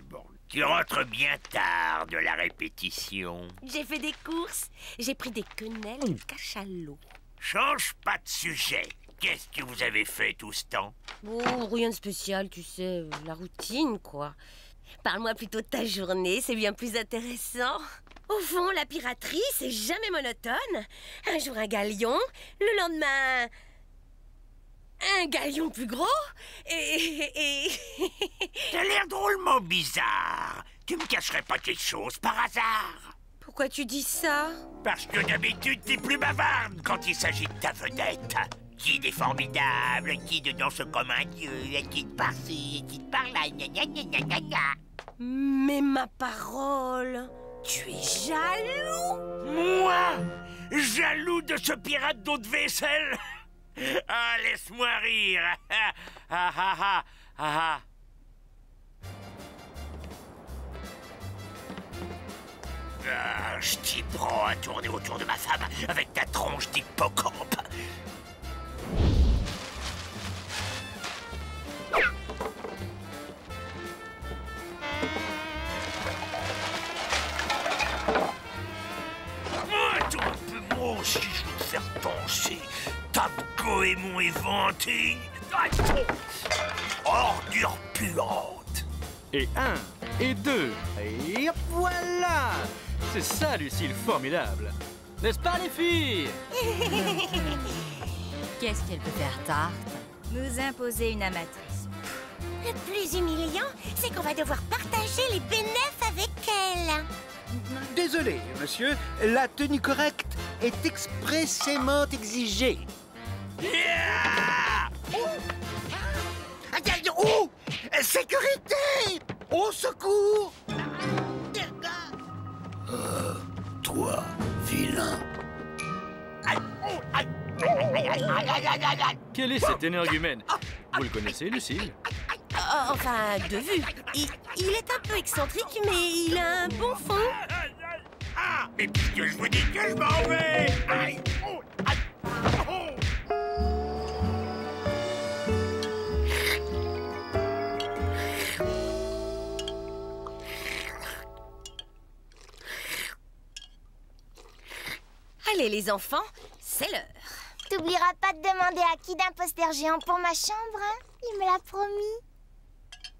Bon, tu rentres bien tard de la répétition. J'ai fait des courses. J'ai pris des quenelles et du cachalot. Change pas de sujet. Qu'est-ce que vous avez fait tout ce temps? Oh, rien de spécial, tu sais, la routine, quoi. Parle-moi plutôt de ta journée, c'est bien plus intéressant. Au fond, la piraterie, c'est jamais monotone. Un jour un galion, le lendemain un galion plus gros, et... T'as l'air drôlement bizarre. Tu me cacherais pas quelque chose par hasard? Pourquoi tu dis ça? Parce que d'habitude, t'es plus bavarde quand il s'agit de ta vedette. Qui est formidable, qui de danse comme un dieu, qui te par-ci, qui te par-là, gna gna gna gna gna gna. Mais ma parole, tu es jaloux? Moi? Jaloux de ce pirate d'eau de vaisselle? Ah, laisse-moi rire. Ah, ah, ah, ah, ah. Ah, je t'y prends à tourner autour de ma femme avec ta tronche d'hippocampe. Attends un peu, moi aussi je veux te faire penser. Ta goémon éventé. Ordure puante. Et 1, et 2, et voilà! C'est ça, Lucille, formidable. N'est-ce pas, les filles? Qu'est-ce qu'elle peut faire, Tarte? Nous imposer une amatrice. Le plus humiliant, c'est qu'on va devoir partager les bénéfices avec elle. Désolé, monsieur, la tenue correcte est expressément exigée. Yeah! Oh! Sécurité! Au secours! Toi, vilain. Quel est cet énergumène? Vous le connaissez, Lucille? Enfin, de vue. Il est un peu excentrique, mais il a un bon fond. Ah! Mais puisque je vous dis que je m'en vais! Aïe! Oh! Aïe! Oh! Allez, les enfants, c'est l'heure. T'oublieras pas de demander à Kid un poster géant pour ma chambre, hein? Il me l'a promis.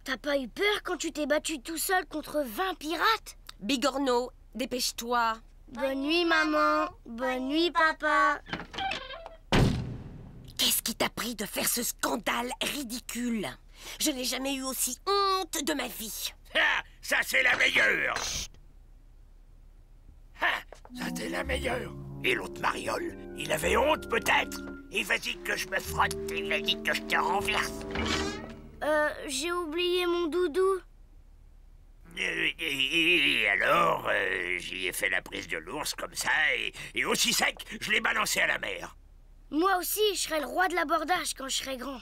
T'as pas eu peur quand tu t'es battu tout seul contre 20 pirates? Bigorneau, dépêche-toi. Bonne nuit, maman. Bonne nuit, papa. Qu'est-ce qui t'a pris de faire ce scandale ridicule? Je n'ai jamais eu aussi honte de ma vie. Ah, ça, c'est la meilleure! Ah, ça, c'est la meilleure! Et l'autre mariole, il avait honte peut-être? Et vas-y que je me frotte, et vas-y que je te renverse. J'ai oublié mon doudou. Et alors, j'y ai fait la prise de l'ours comme ça, et aussi sec, je l'ai balancé à la mer. Moi aussi, je serai le roi de l'abordage quand je serai grand.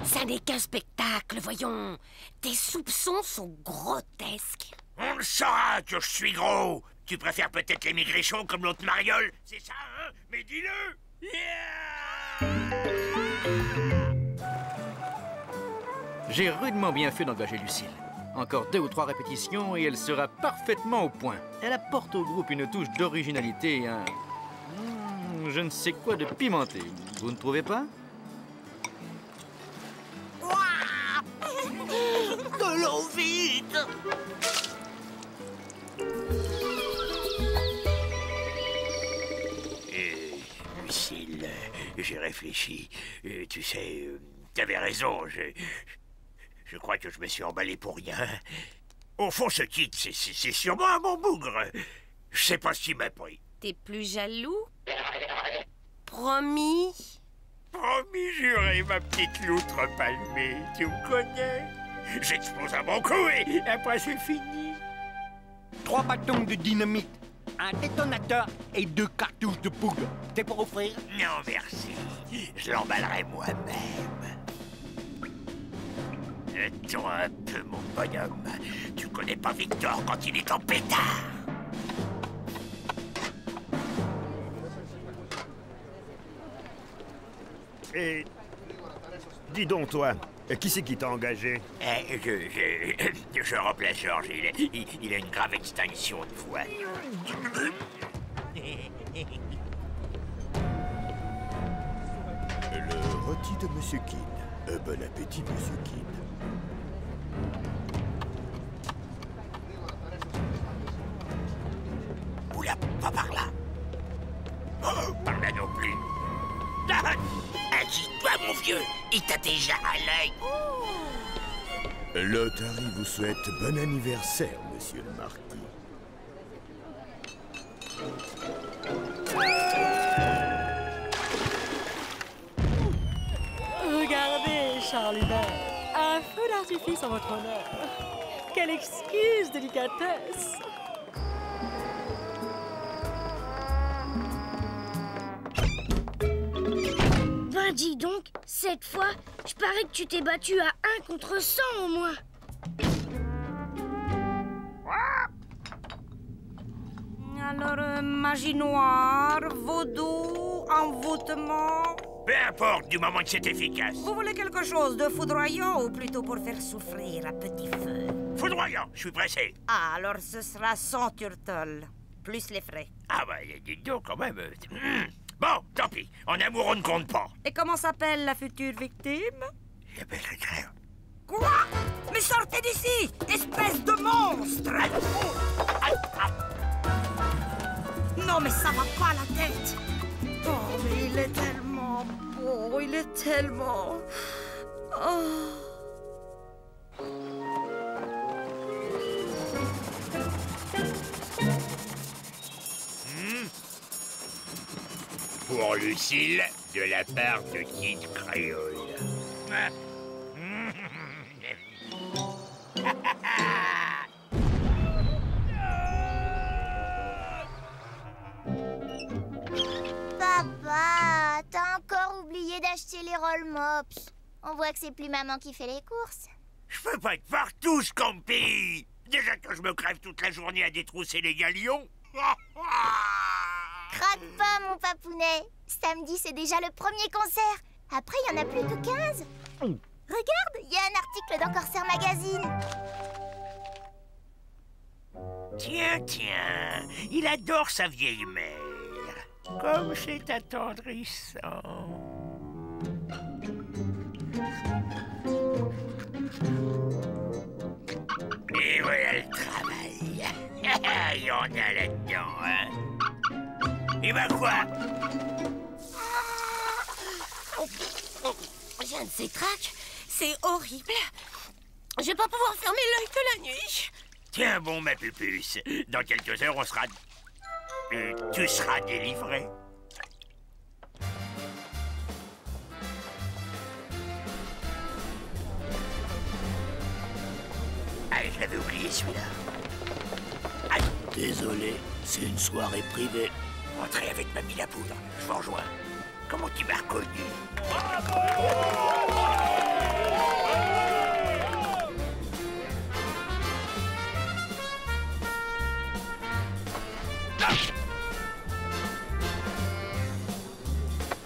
Ça n'est qu'un spectacle, voyons. Tes soupçons sont grotesques. On le saura que je suis gros. Tu préfères peut-être les maigrichons comme l'autre mariole, c'est ça, hein? Mais dis-le! J'ai rudement bien fait d'engager Lucille. Encore 2 ou 3 répétitions et elle sera parfaitement au point. Elle apporte au groupe une touche d'originalité et un... je ne sais quoi de pimenté. Vous ne trouvez pas? De l'eau vide! Lucille, j'ai réfléchi. Tu sais, t'avais raison. Je crois que je me suis emballé pour rien. Au fond, ce kit, c'est sûrement un bon bougre. Je sais pas ce qui m'a pris. T'es plus jaloux? Promis? Promis, juré, ma petite loutre palmée. Tu me connais? J'explose un bon coup et après c'est fini. 3 bâtons de dynamite, un détonateur et 2 cartouches de poudre. T'es pour offrir? Non, merci. Je l'emballerai moi-même. Attends un peu, mon bonhomme. Tu connais pas Victor quand il est en pétard. Et... dis donc, toi, qui c'est qui t'a engagé? Je remplace Georges. Il a une grave extinction de voix. Le rôti de Monsieur Kidd. Bon appétit, Monsieur Kidd. Il t'a déjà à l'œil. L'Otari vous souhaite bon anniversaire, monsieur le marquis. Regardez, Charles Hubert, un feu d'artifice en votre honneur. Quelle excuse, délicatesse. Ben dis donc, cette fois, je parie que tu t'es battu à 1 contre 100 au moins. Alors, magie noire, vaudou, envoûtement... Peu importe, du moment que c'est efficace. Vous voulez quelque chose de foudroyant ou plutôt pour faire souffrir à petit feu? Foudroyant, je suis pressé. Ah, alors ce sera 100 turtles, plus les frais. Ah bah, dites donc quand même. Bon, tant pis, en amour on ne compte pas. Et comment s'appelle la future victime? J'appellerai Claire. Quoi? Mais sortez d'ici, espèce de monstre! Non, mais ça va pas la tête. Oh, mais il est tellement beau, il est tellement... Oh. Pour Lucille, de la part de Kid Créole. Papa, t'as encore oublié d'acheter les roll mops. On voit que c'est plus maman qui fait les courses. Je peux pas être partout, Scampi. Déjà que je me crève toute la journée à détrousser les galions. Craque pas, mon papounet. Samedi, c'est déjà le premier concert. Après, il y en a plus que 15. Regarde, il y a un article dans Corsair Magazine. Tiens, il adore sa vieille mère. Comme c'est attendrissant. Et voilà le travail. Il y en a là-dedans, hein. Et bah quoi? J'ai un de ces tracs. C'est horrible. Je vais pas pouvoir fermer l'œil que la nuit. Tiens bon, ma pupuce. Dans quelques heures, on sera... tu seras délivré. Ah, je l'avais oublié celui-là. Aïe. Désolé, c'est une soirée privée. Entrez avec Mamie la Poudre, je vous rejoins. Comment tu m'as reconnu?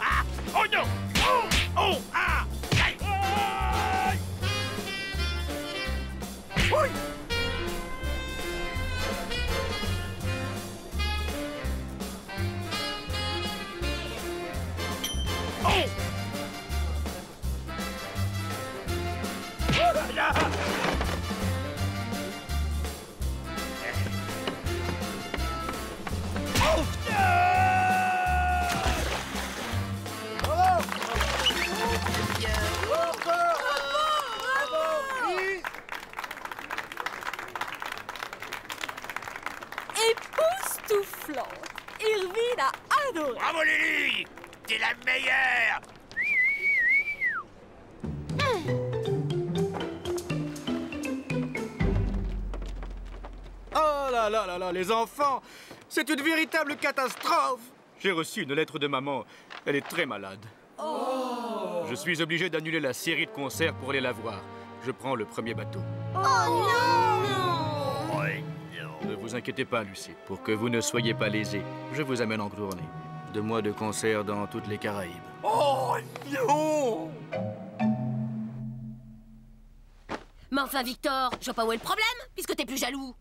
Ah! Oh non! Oh! Oh! Ah! Aïe! Aïe! Oui! Oh! Oh là là! Oh! Époustouflante. Irvine a adoré. Bravo Lily! T'es la meilleure! Oh là là là là, les enfants! C'est une véritable catastrophe! J'ai reçu une lettre de maman. Elle est très malade. Oh. Je suis obligé d'annuler la série de concerts pour aller la voir. Je prends le premier bateau. Oh non! Ne vous inquiétez pas, Lucie. Pour que vous ne soyez pas lésés, je vous amène en tournée. 2 mois de concert dans toutes les Caraïbes. Oh non! Mais enfin, Victor, je vois pas où est le problème, puisque t'es plus jaloux.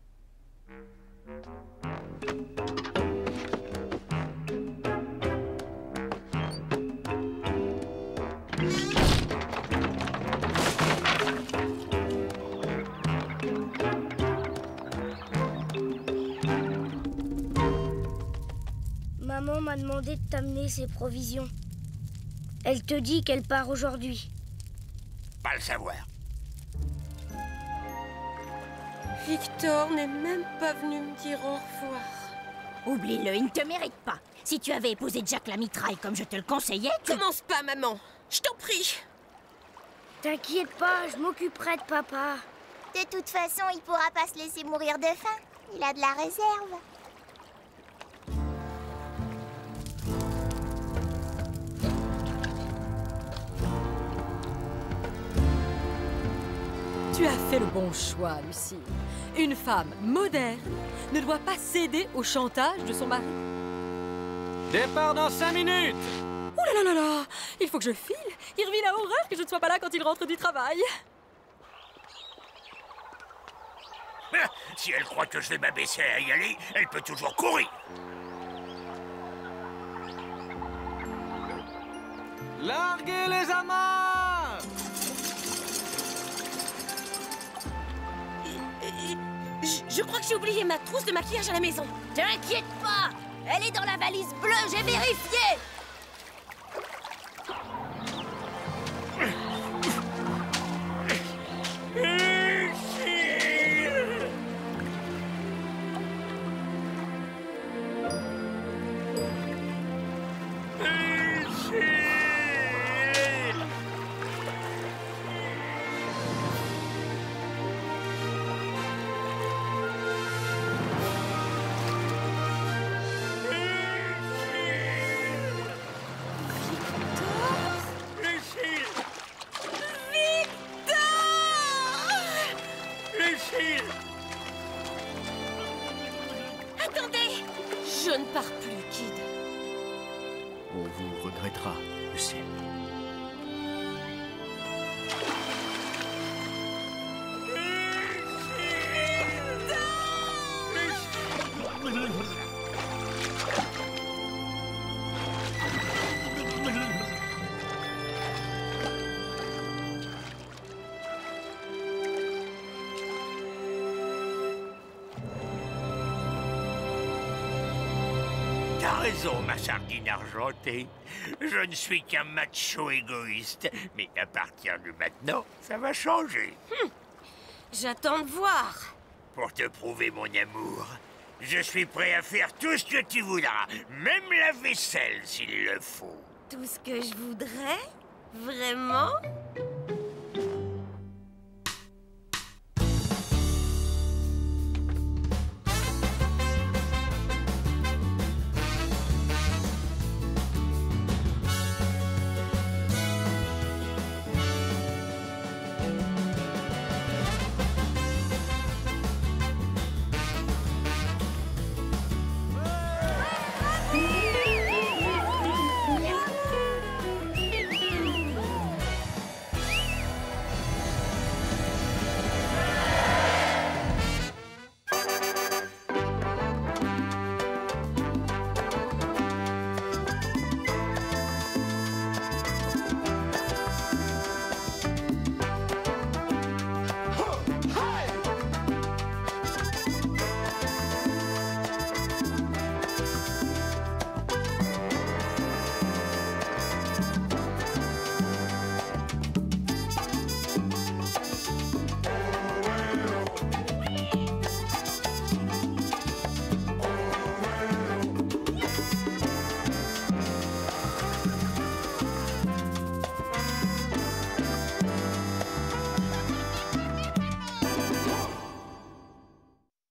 Maman m'a demandé de t'amener ses provisions. Elle te dit qu'elle part aujourd'hui. pas le savoir. Victor n'est même pas venu me dire au revoir. Oublie-le, il ne te mérite pas. Si tu avais épousé Jack la mitraille comme je te le conseillais, Commence pas, maman. Je t'en prie. T'inquiète pas, je m'occuperai de papa. De toute façon, il pourra pas se laisser mourir de faim. Il a de la réserve. Tu as fait le bon choix, Lucille. Une femme moderne ne doit pas céder au chantage de son mari. Départ dans 5 minutes! Oh là là là là! Il faut que je file. Irvine a horreur que je ne sois pas là quand il rentre du travail. Ah, si elle croit que je vais m'abaisser à y aller, elle peut toujours courir. Larguez les amarres! Je crois que j'ai oublié ma trousse de maquillage à la maison. T'inquiète pas, elle est dans la valise bleue, j'ai vérifié. Attendez! Je ne pars plus, Kid. On vous regrettera, Lucille. T'as raison, ma sardine argentée. Je ne suis qu'un macho égoïste. Mais à partir de maintenant, ça va changer. J'attends de voir. Pour te prouver mon amour, je suis prêt à faire tout ce que tu voudras. Même la vaisselle, s'il le faut. Tout ce que je voudrais? Vraiment?